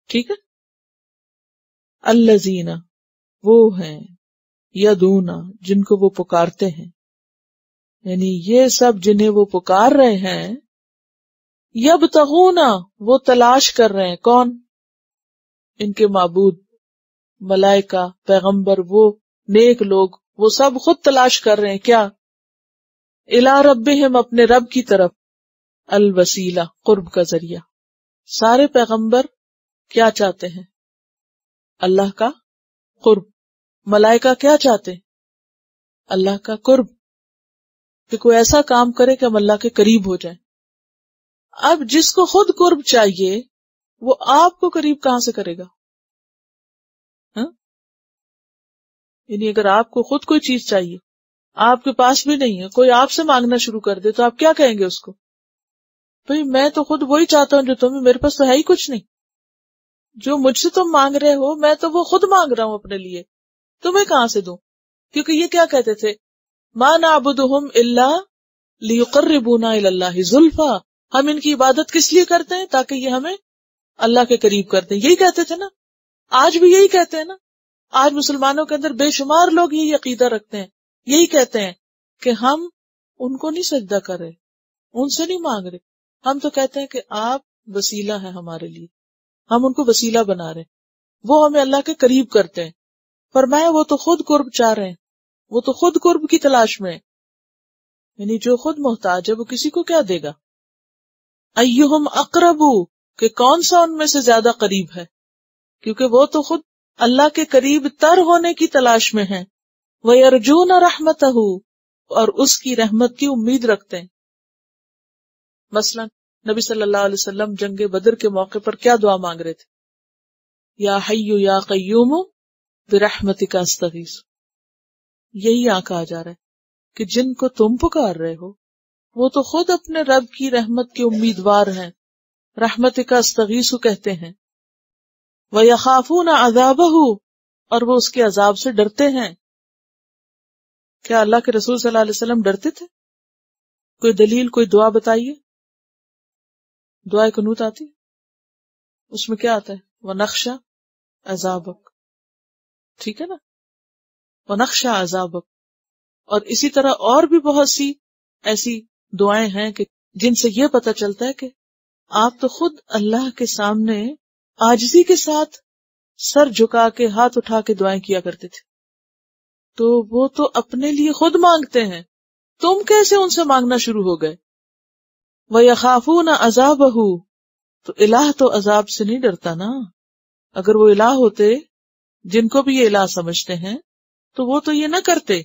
ٹھیک ہے. الذین، وہ ہیں، یدعون، جن کو وہ پکارتے ہیں، یعنی یہ سب جنہیں وہ پکار رہے ہیں، یبتغون، وہ تلاش کر رہے ہیں. کون؟ ان کے معبود، ملائکہ، پیغمبر، وہ نیک لوگ، وہ سب خود تلاش کر رہے ہیں. کیا؟ الی ربہم، اپنے رب کی طرف، الوسیلہ، قرب کا ذریعہ. سارے پیغمبر کیا چاہتے ہیں؟ اللہ کا قرب. ملائکہ کیا چاہتے ہیں؟ اللہ کا قرب، کہ کوئی ایسا کام کرے کہ ہم اللہ کے قریب ہو جائیں. اب جس کو خود قرب چاہیے وہ آپ کو قریب کہاں سے کرے گا؟ یعنی اگر آپ کو خود کوئی چیز چاہیے، آپ کے پاس بھی نہیں ہے، کوئی آپ سے مانگنا شروع کر دے تو آپ کیا کہیں گے اس کو؟ بھئی میں تو خود وہی چاہتا ہوں جو تمہیں، میرے پاس تو ہے ہی کچھ نہیں. جو مجھ سے تم مانگ رہے ہو میں تو وہ خود مانگ رہا ہوں اپنے لیے، تمہیں کہاں سے دوں؟ کیونکہ یہ کیا کہتے تھے، ما نعبدہم الا لیقربونا الی اللہ زلفا. ہم ان کی عبادت کس لیے کرتے ہیں؟ تاکہ یہ ہمیں اللہ کے قریب کرتے ہیں. یہی کہتے تھے نا، آج بھی یہی کہتے ہیں نا. آج مسلمانوں کے اندر بے شمار لوگ یہی عقیدہ رکھتے ہیں، یہی کہتے ہیں کہ ہم ان کو نہیں سجدہ کر رہے، ان سے نہیں مانگ رہے، ہم تو کہتے ہیں کہ آپ وسیلہ ہیں ہمارے لیے، ہم ان کو وسیلہ بنا رہے ہیں، وہ ہمیں اللہ کے قریب کرتے ہیں. فرمایا وہ تو خود قرب چاہ رہے ہیں، وہ تو خود قرب کی تلاش میں ہے، یعنی جو خود محتاج ہے وہ کسی کو کیا دے گا. ایہم اقرب، کہ کون سا ان میں سے زیادہ قریب ہے، کیونکہ وہ تو خود اللہ کے قریب تر ہونے کی تلاش میں ہیں. وَيَرْجُونَ رَحْمَتَهُ، اور اس کی رحمت کی امید رکھتے ہیں. مثلا نبی صلی اللہ علیہ وسلم جنگ بدر کے موقع پر کیا دعا مانگ رہے تھے؟ یا حی یا قیوم برحمتک استغیث. یہی یہاں کہا جا رہا ہے کہ جن کو تم پکار رہے ہو وہ تو خود اپنے رب کی رحمت کے امیدوار ہیں، رحمتک استغیث کہتے ہیں. وَيَخَافُونَ عَذَابَهُ، اور وہ اس کے عذاب سے ڈرتے ہیں. کیا اللہ کے رسول صلی اللہ علیہ وسلم ڈرتے تھے؟ کوئی دلیل، کوئی دعا بتائیے. دعائے قنوت آتی، اس میں کیا آتا ہے؟ وَنَخْشَى عَذَابَكَ، ٹھیک ہے نا، وَنَخْشَى عَذَابَكَ. اور اسی طرح اور بھی بہت سی ایسی دعائیں ہیں کہ جن سے یہ پتہ چلتا ہے کہ آپ تو خود اللہ کے سامنے عاجزی کے ساتھ سر جھکا کے ہاتھ اٹھا کے دعائیں کیا کرتے تھے. تو وہ تو اپنے لیے خود مانگتے ہیں، تم کیسے ان سے مانگنا شروع ہو گئے؟ وَيَخَافُونَ عَذَابَهُ، تو الہ تو عذاب سے نہیں ڈرتا نا. اگر وہ الہ ہوتے جن کو بھی یہ الہ سمجھتے ہیں تو وہ تو یہ نہ کرتے.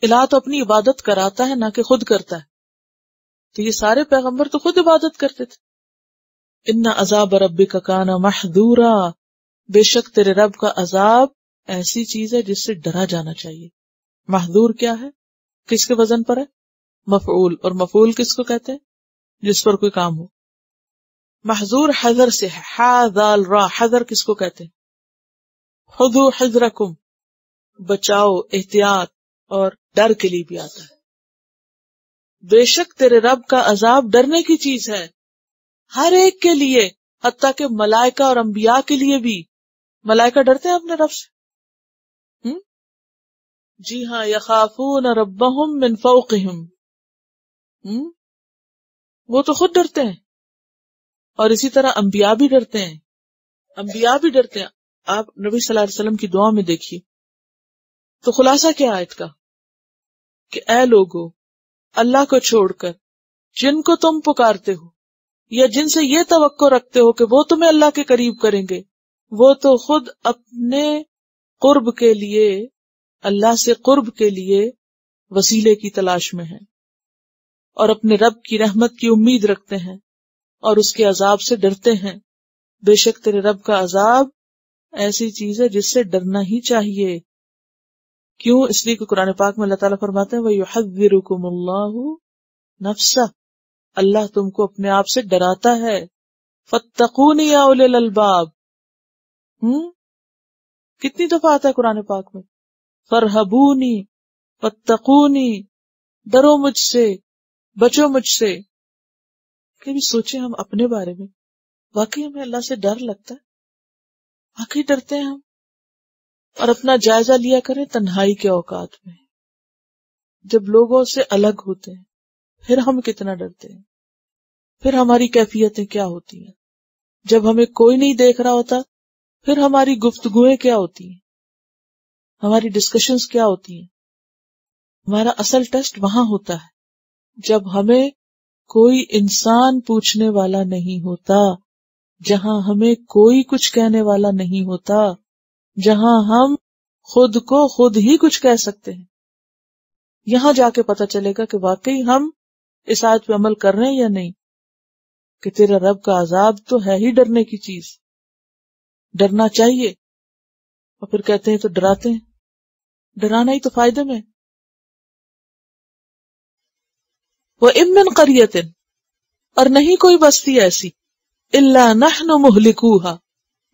الہ تو اپنی عبادت کراتا ہے نہ کہ خود کرتا ہے. تو یہ سارے پیغمبر تو خود عبادت کرتے تھے. ان عذاب ربک کان محذورا، بے شک تیرے رب کا عذاب ایسی چیز ہے جس سے ڈرا جانا چاہیے. محذور کیا ہے؟ کس کے وزن پر ہے؟ مفعول. اور مفعول کس کو کہتے ہیں؟ جس پر کوئی کام ہو. محذور حذر سے ہے، حاذال را. حذر کس کو کہتے ہیں؟ خذوا حذرکم، بچاؤ، احتیاط. اور ڈر کے لیے بھی آتا ہے. بے شک تیرے رب کا عذاب ڈرنے کی چیز ہے ہر ایک کے لیے، حتیٰ کہ ملائکہ اور انبیاء کے لیے بھی. ملائکہ ڈرتے ہیں اپنے رب سے. جی ہاں، یخافون ربہم من فوقہم. وہ تو خود ڈرتے ہیں. اور اسی طرح انبیاء بھی ڈرتے ہیں. انبیاء بھی ڈرتے ہیں. آپ نبی صلی اللہ علیہ وسلم کی دعا میں دیکھیے تو خلاصہ کیا آیت کا کہ اے لوگو، اللہ کو چھوڑ کر جن کو تم پکارتے ہو یا جن سے یہ توقع رکھتے ہو کہ وہ تمہیں اللہ کے قریب کریں گے، وہ تو خود اپنے قرب کے لیے، اللہ سے قرب کے لیے وسیلے کی تلاش میں ہیں اور اپنے رب کی رحمت کی امید رکھتے ہیں اور اس کے عذاب سے ڈرتے ہیں. بے شک تیرے رب کا عذاب ایسی چیز ہے جس سے ڈرنا ہی چاہیے. کیوں؟ اس لیے کہ قرآن پاک میں اللہ تعالیٰ فرماتے ہیں وَيُحَذِّرُكُمُ اللَّهُ نَفْسَهُ، اللہ تم کو اپنے آپ سے ڈراتا ہے. فَاتَّقُونِ يَا أُولِي الْأَلْبَابِ، کتنی دفعہ آتا ہے قرآن پاک میں؟ فَارْهَبُونِ فَاتَّقُونِ، ڈرو مجھ سے، بچو مجھ سے. کبھی سوچیں ہم اپنے بارے میں، واقعی ہمیں اللہ سے ڈر لگتا ہے؟ واقعی ڈرتے ہیں ہم؟ اور اپنا جائزہ لیا کریں تنہائی کے اوقات میں، جب لوگوں سے الگ ہوتے ہیں پھر ہم کتنا ڈرتے ہیں، پھر ہماری کیفیتیں کیا ہوتی ہیں. جب ہمیں کوئی نہیں دیکھ رہا ہوتا پھر ہماری گفتگویں کیا ہوتی ہیں، ہماری ڈسکشنز کیا ہوتی ہیں. ہمارا اصل ٹیسٹ وہاں ہوتا ہے جب ہمیں کوئی انسان پوچھنے والا نہیں ہوتا، جہاں ہمیں کوئی کچھ کہنے والا نہیں ہوتا، جہاں ہم خود کو خود ہی کچھ کہہ سکتے ہیں. یہاں جا کے پتہ چلے گا کہ واقعی ہم اس آیت پہ عمل کر رہے ہیں یا نہیں، کہ تیرا رب کا عذاب تو ہے ہی ڈرنے کی چیز، ڈرنا چاہیے. اور پھر کہتے ہیں تو ڈراتے ہیں. ڈرانا ہی تو فائدے میں. وَإِن مِّن قَرْيَةٍ، اور نہیں کوئی بستی ایسی، إِلَّا نَحْنُ مُهْلِكُوهَا،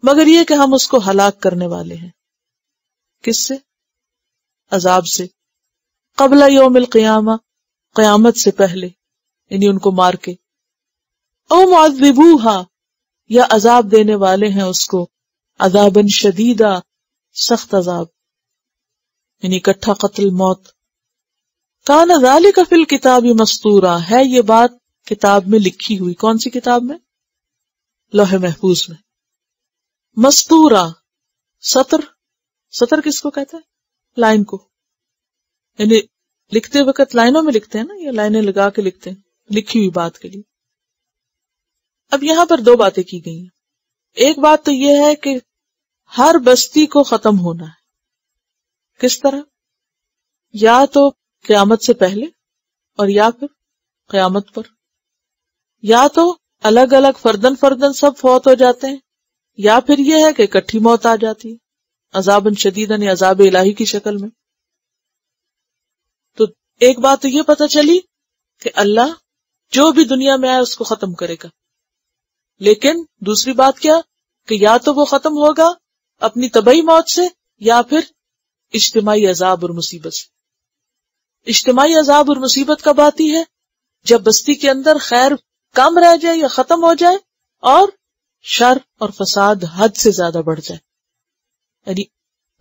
مگر یہ کہ ہم اس کو ہلاک کرنے والے ہیں. کس سے؟ عذاب سے. قبل یوم القیامہ، قیامت سے پہلے، یعنی ان کو مار کے. او معذبوها، یا عذاب دینے والے ہیں اس کو، عذاباً شدیدا، سخت عذاب، یعنی اکٹھا قتل، موت. کان ذالک فی الکتاب مسطورا، ہے یہ بات کتاب میں لکھی ہوئی. کون سی کتاب میں؟ لوح محفوظ میں. مسطورا، سطر سطر کس کو کہتا ہے؟ لائن کو. یعنی لکھتے وقت لائنوں میں لکھتے ہیں نا، یا لائنیں لگا کے لکھتے ہیں لکھی ہوئی بات کے لیے. اب یہاں پر دو باتیں کی گئی ہیں. ایک بات تو یہ ہے کہ ہر بستی کو ختم ہونا ہے. کس طرح؟ یا تو قیامت سے پہلے، اور یا پھر قیامت پر. یا تو الگ الگ فردن فردن سب فوت ہو جاتے ہیں، یا پھر یہ ہے کہ اکٹھی موت آ جاتی ہے عذاباً شدیداً، یا عذاب الہی کی شکل میں. تو ایک بات تو یہ پتہ چلی کہ اللہ جو بھی دنیا میں آئے اس کو ختم کرے گا. لیکن دوسری بات کیا کہ یا تو وہ ختم ہوگا اپنی طبعی موت سے، یا پھر اجتماعی عذاب اور مصیبت سے. اجتماعی عذاب اور مصیبت کب آتی ہے؟ جب بستی کے اندر خیر کم رہ جائے یا ختم ہو جائے، اور شر اور فساد حد سے زیادہ بڑھ جائے، یعنی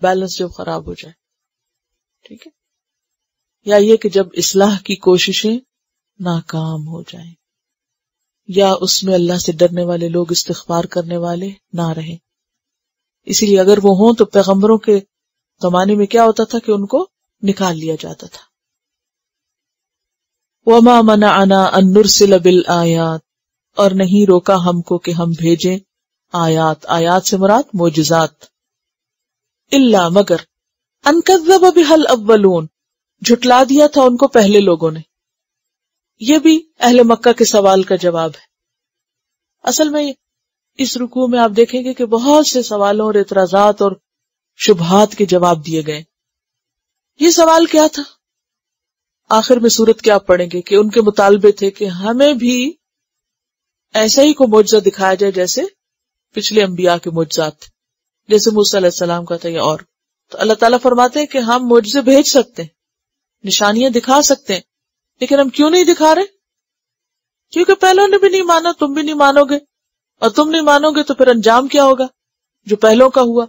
بیلنس جب خراب ہو جائے. ٹھیک ہے؟ یا یہ کہ جب اصلاح کی کوششیں ناکام ہو جائیں، یا اس میں اللہ سے ڈرنے والے لوگ استغفار کرنے والے نہ رہیں. اسی لیے اگر وہ ہوں تو پیغمبروں کے زمانے میں کیا ہوتا تھا کہ ان کو نکال لیا جاتا تھا. وَمَا مَنَعَنَا أَن نُرْسِلَ بِالْآيَاتِ، اور نہیں روکا ہم کو کہ ہم بھیجیں آیات. آیات سے مراد معجزات. إِلَّا مگر أَن كَذَّبَ بِهَا الْأَوَّلُونَ، جھٹلا دیا تھا ان کو پہلے لوگوں نے. یہ بھی اہل مکہ کے سوال کا جواب ہے. اصل میں اس رکوع میں آپ دیکھیں گے کہ بہت سے سوالوں اور اعتراضات اور شبہات کے جواب دیے گئے. یہ سوال کیا تھا؟ آخر میں سورت کیا پڑھیں گے کہ ان کے مطالبے تھے کہ ہمیں بھی ایسا ہی کو معجزہ دکھایا جائے جیسے پچھلے انبیاء کے معجزات تھے، جیسے موسیٰ علیہ السلام کا تھا یا اور. تو اللہ تعالیٰ فرماتے ہیں کہ ہم معجزے بھیج سکتے ہیں، نشانیاں دکھا سکتے ہیں، لیکن ہم کیوں نہیں دکھا رہے؟ کیونکہ پہلوں نے بھی نہیں مانا، تم بھی نہیں مانو گے، اور تم نہیں مانو گے تو پھر انجام کیا ہوگا جو پہلوں کا ہوا.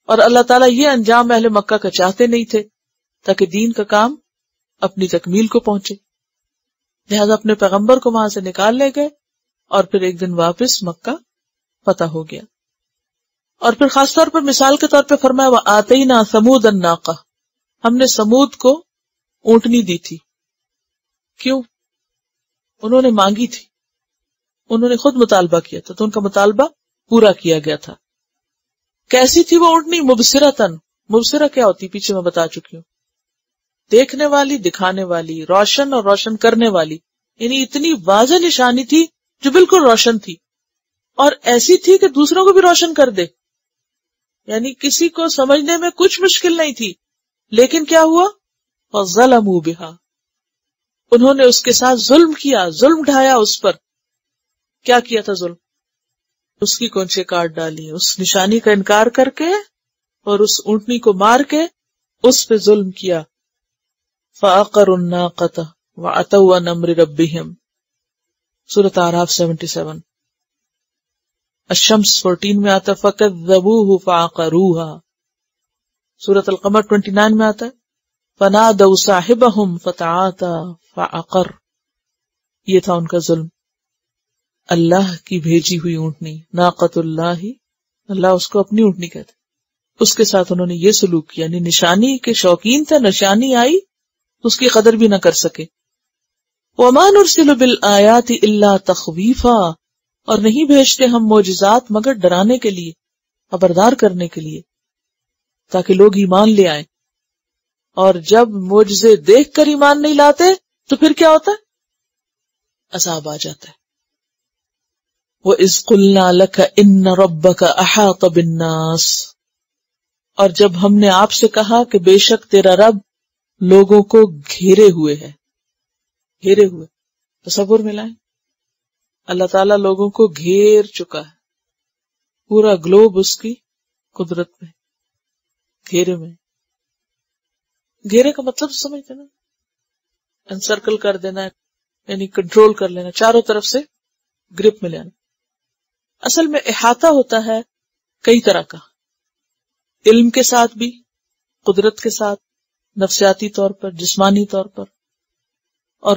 اور اللہ تعالیٰ یہ انجام اہل مکہ کا چاہتے نہیں تھے تاکہ دین کا کام اپنی تکمیل کو پہنچے. لہذا اپنے پیغمبر کو وہاں سے نکال لے گئے، اور پھر ایک دن واپس مکہ فتح ہو گیا. اور پھر خاص طور پر مثال کے طور پہ فرمایا وَآتَيْنَا ثَمُودَ النَّاقَةَ، ہم نے سمود کو اونٹنی دی تھی. کیوں؟ انہوں نے مانگی تھی، انہوں نے خود مطالبہ کیا تھا تو ان کا مطالبہ پورا کیا گیا تھا. کیسی تھی وہ اونٹنی؟ مبصرتن. مبصرہ کیا ہوتی پیچھے میں بتا چکی ہوں، دیکھنے والی، دکھانے والی، روشن اور روشن کرنے والی. یعنی اتنی واضح نشانی تھی جو بالکل روشن تھی، اور ایسی تھی کہ دوسروں کو بھی روشن کر دے. یعنی کسی کو سمجھنے میں کچھ مشکل نہیں تھی. لیکن کیا ہوا؟ فَظَلَمُوا بِهَا، انہوں نے اس کے ساتھ ظلم کیا، ظلم ڈھایا اس پر. کیا کیا تھا ظلم؟ اس کی کونچے کاٹ ڈالی، اس نشانی کا انکار کر کے اور اس اونٹنی کو مار کے اس پہ ظلم کیا. فَعَقَرُوا النَّاقَةَ وَعَتَوْا عَنْ أَمْرِ رَبِّهِمْ، سورۃ اعراف 77. الشمس 14 میں آتا فَكَذَّبُوهُ فَعَقَرُوهَا. سورۃ القمر 29 میں آتا فَنَادَوْا صَاحِبَهُمْ فَتَعَاطَىٰ فَعَقَرَ. یہ تھا ان کا ظلم. اللہ کی بھیجی ہوئی اونٹنی، ناقۃ اللہ، اللہ اس کو اپنی اونٹنی کہتے، اس کے ساتھ انہوں نے یہ سلوک کیا. یعنی نشانی کے شوقین تھے، نشانی آئی اس کی قدر بھی نہ کر سکے. وَمَا نُرْسِلُ بِالْآيَاتِ إِلَّا تَخْوِيفًا، اور نہیں بھیجتے ہم معجزات مگر ڈرانے کے لیے، خبردار کرنے کے لیے، تاکہ لوگ ایمان لے آئیں. اور جب معجزے دیکھ کر ایمان نہیں لاتے تو پھر کیا ہوتا ہے؟ عذاب آ جاتا ہے. وَإِذْ قُلْنَا لَكَ إِنَّ رَبَّكَ أَحَاطَ بِالنَّاسِ، اور جب ہم نے آپ سے کہا کہ بے شک تیرا رب لوگوں کو گھیرے ہوئے ہے. گھیرے ہوئے تصور میں لائیں، اللہ تعالیٰ لوگوں کو گھیر چکا ہے، پورا گلوب اس کی قدرت میں، گھیرے میں. گھیرے کا مطلب سمجھتے نا، انسرکل کر دینا، یعنی کنٹرول کر لینا، چاروں طرف سے گرپ میں لینا. اصل میں احاطہ ہوتا ہے کئی طرح کا، علم کے ساتھ بھی، قدرت کے ساتھ، نفسیاتی طور پر، جسمانی طور پر. اور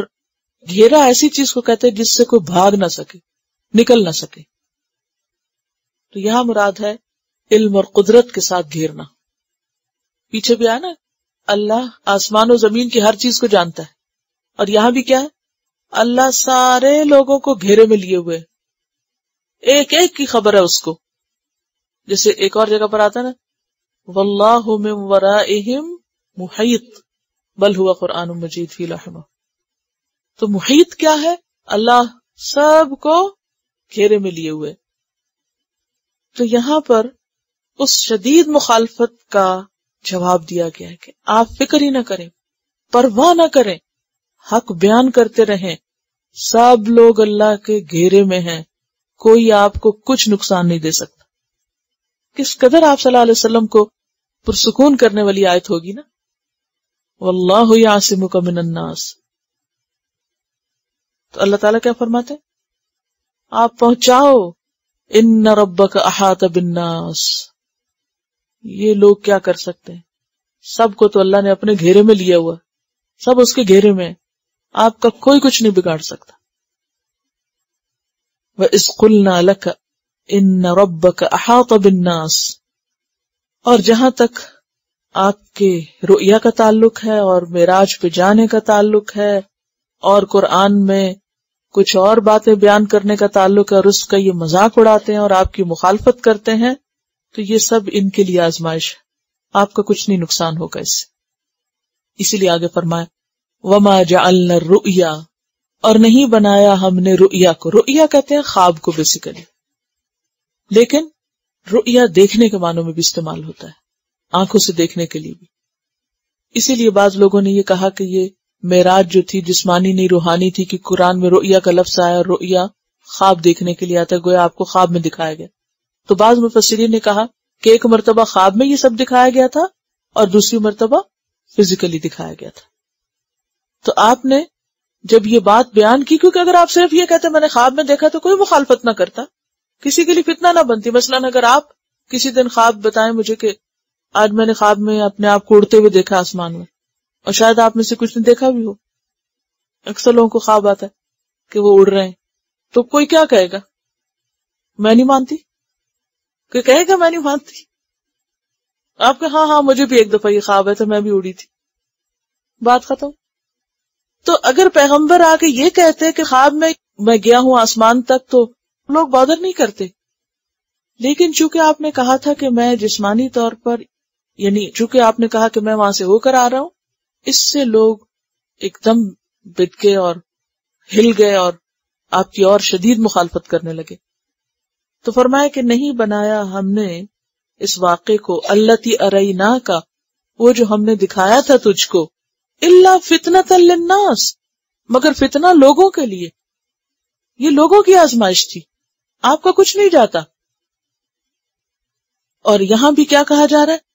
گھیرا ایسی چیز کو کہتے ہیں جس سے کوئی بھاگ نہ سکے، نکل نہ سکے. تو یہاں مراد ہے علم اور قدرت کے ساتھ گھیرنا. پیچھے بھی آیا نا، اللہ آسمان و زمین کی ہر چیز کو جانتا ہے، اور یہاں بھی کیا ہے، اللہ سارے لوگوں کو گھیرے میں لیے ہوئے، ایک ایک کی خبر ہے اس کو. جیسے ایک اور جگہ پر آتا ہے نا، واللہ من ورائہم محیط بل ہوا قرآن مجید فی لوح محفوظ. تو محیط کیا ہے؟ اللہ سب کو گھیرے میں لیے ہوئے. تو یہاں پر اس شدید مخالفت کا جواب دیا گیا ہے کہ آپ فکر ہی نہ کریں، پرواہ نہ کریں، حق بیان کرتے رہیں، سب لوگ اللہ کے گھیرے میں ہیں، کوئی آپ کو کچھ نقصان نہیں دے سکتا. کس قدر آپ صلی اللہ علیہ وسلم کو پرسکون کرنے والی آیت ہوگی نا، واللہ یعصمک من الناس. تو اللہ تعالیٰ کیا فرماتے ہیں؟ آپ پہنچاؤ، ان ربک احاط بالناس. یہ لوگ کیا کر سکتے ہیں؟ سب کو تو اللہ نے اپنے گھیرے میں لیا ہوا، سب اس کے گھیرے میں، آپ کا کوئی کچھ نہیں بگاڑ سکتا. وَإِذْ قُلْنَا لَكَ إِنَّ رَبَّكَ أَحَاطَ بِالنَّاسِ. اور جہاں تک آپ کے رؤیا کا تعلق ہے اور معراج پہ جانے کا تعلق ہے اور قرآن میں کچھ اور باتیں بیان کرنے کا تعلق ہے اور اس کا یہ مذاق اڑاتے ہیں اور آپ کی مخالفت کرتے ہیں، تو یہ سب ان کے لیے آزمائش ہے، آپ کا کچھ نہیں نقصان ہوگا اس سے. اسی لیے آگے فرمایا وَمَا جَعَلْنَا الرُّؤْيَا، اور نہیں بنایا ہم نے رؤیا کو. رؤیا کہتے ہیں خواب کو بیسیکلی، لیکن رؤیا دیکھنے کے معنوں میں بھی استعمال ہوتا ہے، آنکھوں سے دیکھنے کے لیے بھی. اسی لیے بعض لوگوں نے یہ کہا کہ یہ معراج جو تھی جسمانی نہیں روحانی تھی، کہ قرآن میں رؤیا کا لفظ آیا، رؤیا خواب دیکھنے کے لیے آتا ہے، گویا آپ کو خواب میں دکھایا گیا. تو بعض مفسرین نے کہا کہ ایک مرتبہ خواب میں یہ سب دکھایا گیا تھا اور دوسری مرتبہ فزیکلی دکھایا گیا تھا. تو آپ نے جب یہ بات بیان کی، کیونکہ اگر آپ صرف یہ کہتے میں نے خواب میں دیکھا تو کوئی مخالفت نہ کرتا، کسی کے لیے فتنہ نہ بنتی. مثلاً اگر آپ کسی دن خواب بتائیں مجھے کہ آج میں نے خواب میں اپنے آپ کو اڑتے ہوئے دیکھا آسمان میں، اور شاید آپ میں سے کچھ نے دیکھا بھی ہو، اکثر لوگوں کو خواب آتا ہے کہ وہ اڑ رہے ہیں، تو کوئی کیا کہے گا؟ میں نہیں مانتی، کوئی کہے گا میں نہیں مانتی؟ آپ کہ ہاں مجھے بھی ایک دفعہ یہ خواب ہے تو میں بھی اڑی تھی، بات ختم. تو اگر پیغمبر آ کے یہ کہتے کہ خواب میں گیا ہوں آسمان تک تو لوگ بادر نہیں کرتے. لیکن چونکہ آپ نے کہا تھا کہ میں جسمانی طور پر، یعنی چونکہ آپ نے کہا کہ میں وہاں سے ہو کر آ رہا ہوں، اس سے لوگ ایک دم بد گئے اور ہل گئے اور آپ کی اور شدید مخالفت کرنے لگے. تو فرمایا کہ نہیں بنایا ہم نے اس واقعے کو اللتی اریناک کا، وہ جو ہم نے دکھایا تھا تجھ کو، الا فتنۃ للناس، مگر فتنہ لوگوں کے لیے، یہ لوگوں کی آزمائش تھی، آپ کا کچھ نہیں جاتا. اور یہاں بھی کیا کہا جا رہا ہے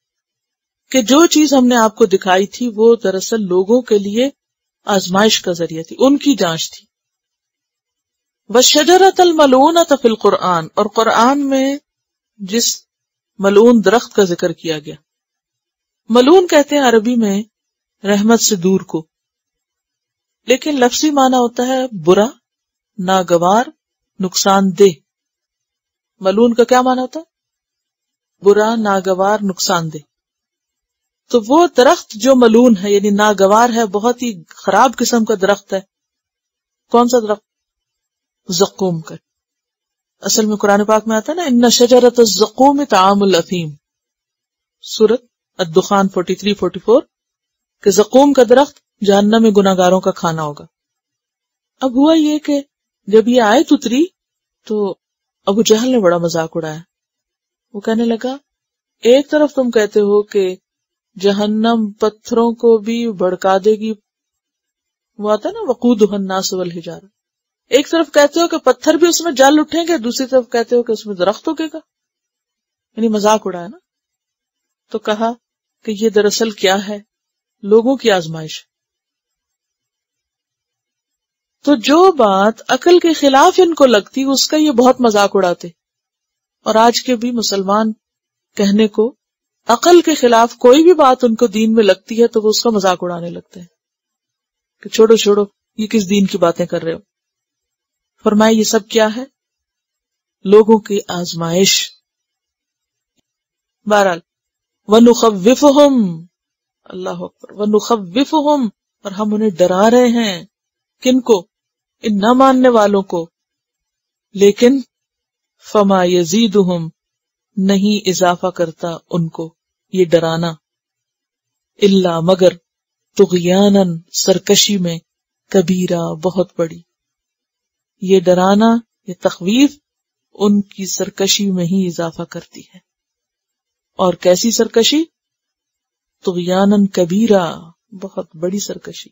کہ جو چیز ہم نے آپ کو دکھائی تھی وہ دراصل لوگوں کے لیے آزمائش کا ذریعہ تھی، ان کی جانچ تھی. وَالشَّجَرَةَ الْمَلْعُونَةَ فِي الْقُرْآنِ، اور قرآن میں جس ملعون درخت کا ذکر کیا گیا. ملعون کہتے ہیں عربی میں رحمت سے دور کو، لیکن لفظی معنی ہوتا ہے برا، ناگوار، نقصان دہ. ملعون کا کیا معنی ہوتا ہے؟ برا، ناگوار، نقصان دہ. تو وہ درخت جو ملعون ہے یعنی ناگوار ہے، بہت ہی خراب قسم کا درخت ہے. کون سا درخت؟ زقوم کا. اصل میں قرآن پاک میں آتا ہے نا ان شجرۃ الزقوم طعام الاثیم، سورۃ الدخان 43-44، کہ زقوم کا درخت جہنم میں گناہگاروں کا کھانا ہوگا. اب ہوا یہ کہ جب یہ آیت اتری تو ابو جہل نے بڑا مذاق اڑایا. وہ کہنے لگا ایک طرف تم کہتے ہو کہ جہنم پتھروں کو بھی بھڑکا دے گی، وہ آتا ہے نا وقودہ الناس والحجارہ، ایک طرف کہتے ہو کہ پتھر بھی اس میں جل اٹھیں گے، دوسری طرف کہتے ہو کہ اس میں درخت اگے گا، یعنی مذاق اڑایا نا. تو کہا کہ یہ دراصل کیا ہے؟ لوگوں کی آزمائش. تو جو بات عقل کے خلاف ان کو لگتی اس کا یہ بہت مذاق اڑاتے. اور آج کے بھی مسلمان کہنے کو عقل کے خلاف کوئی بھی بات ان کو دین میں لگتی ہے تو وہ اس کا مذاق اڑانے لگتے ہیں کہ چھوڑو یہ کس دین کی باتیں کر رہے ہو. فرمائے یہ سب کیا ہے؟ لوگوں کی آزمائش. بہرحال وَنُخَوِّفُهُمْ، اللہ اکبر، وَنُخَوِّفُهُمْ، اور ہم انہیں ڈرا رہے ہیں، کن کو؟ ان نہ ماننے والوں کو، لیکن فما یزیدہم، نہیں اضافہ کرتا ان کو یہ ڈرانا، الا مگر، طغیاناً، سرکشی میں، کبیرہ، بہت بڑی، یہ ڈرانا، یہ تخویف ان کی سرکشی میں ہی اضافہ کرتی ہے، اور کیسی سرکشی؟ طغیاناً کبیرہ، بہت بڑی سرکشی۔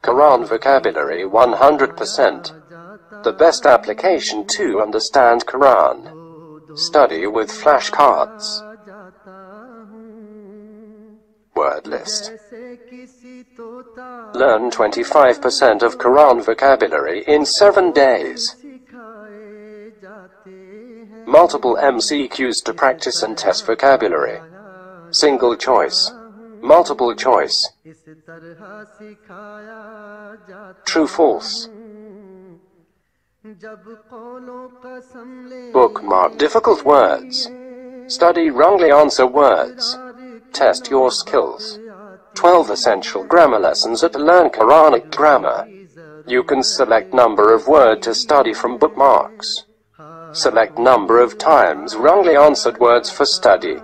Quran vocabulary 100%. The best application to understand Quran. Study with flashcards. Word list. Learn 25% of Quran vocabulary in 7 days. Multiple MCQs to practice and test vocabulary. Single choice. Multiple choice. True, false. Bookmark difficult words. Study wrongly answer words. Test your skills. 12 essential grammar lessons at Learn Quranic Grammar. You can select number of word to study from bookmarks. Select number of times wrongly answered words for study.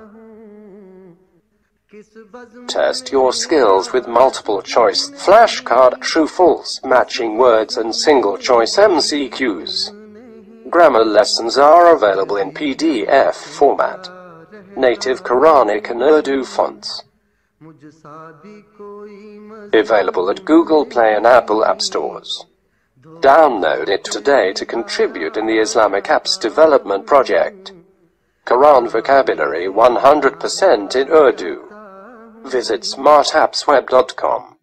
Test your skills with multiple choice flashcard, true, false, matching words and single choice MCQs. Grammar lessons are available in PDF format. Native Quranic and Urdu fonts. Available at Google Play and Apple App Stores. Download it today to contribute in the Islamic Apps Development Project. Quran vocabulary 100% in Urdu. Visit smartappsweb.com.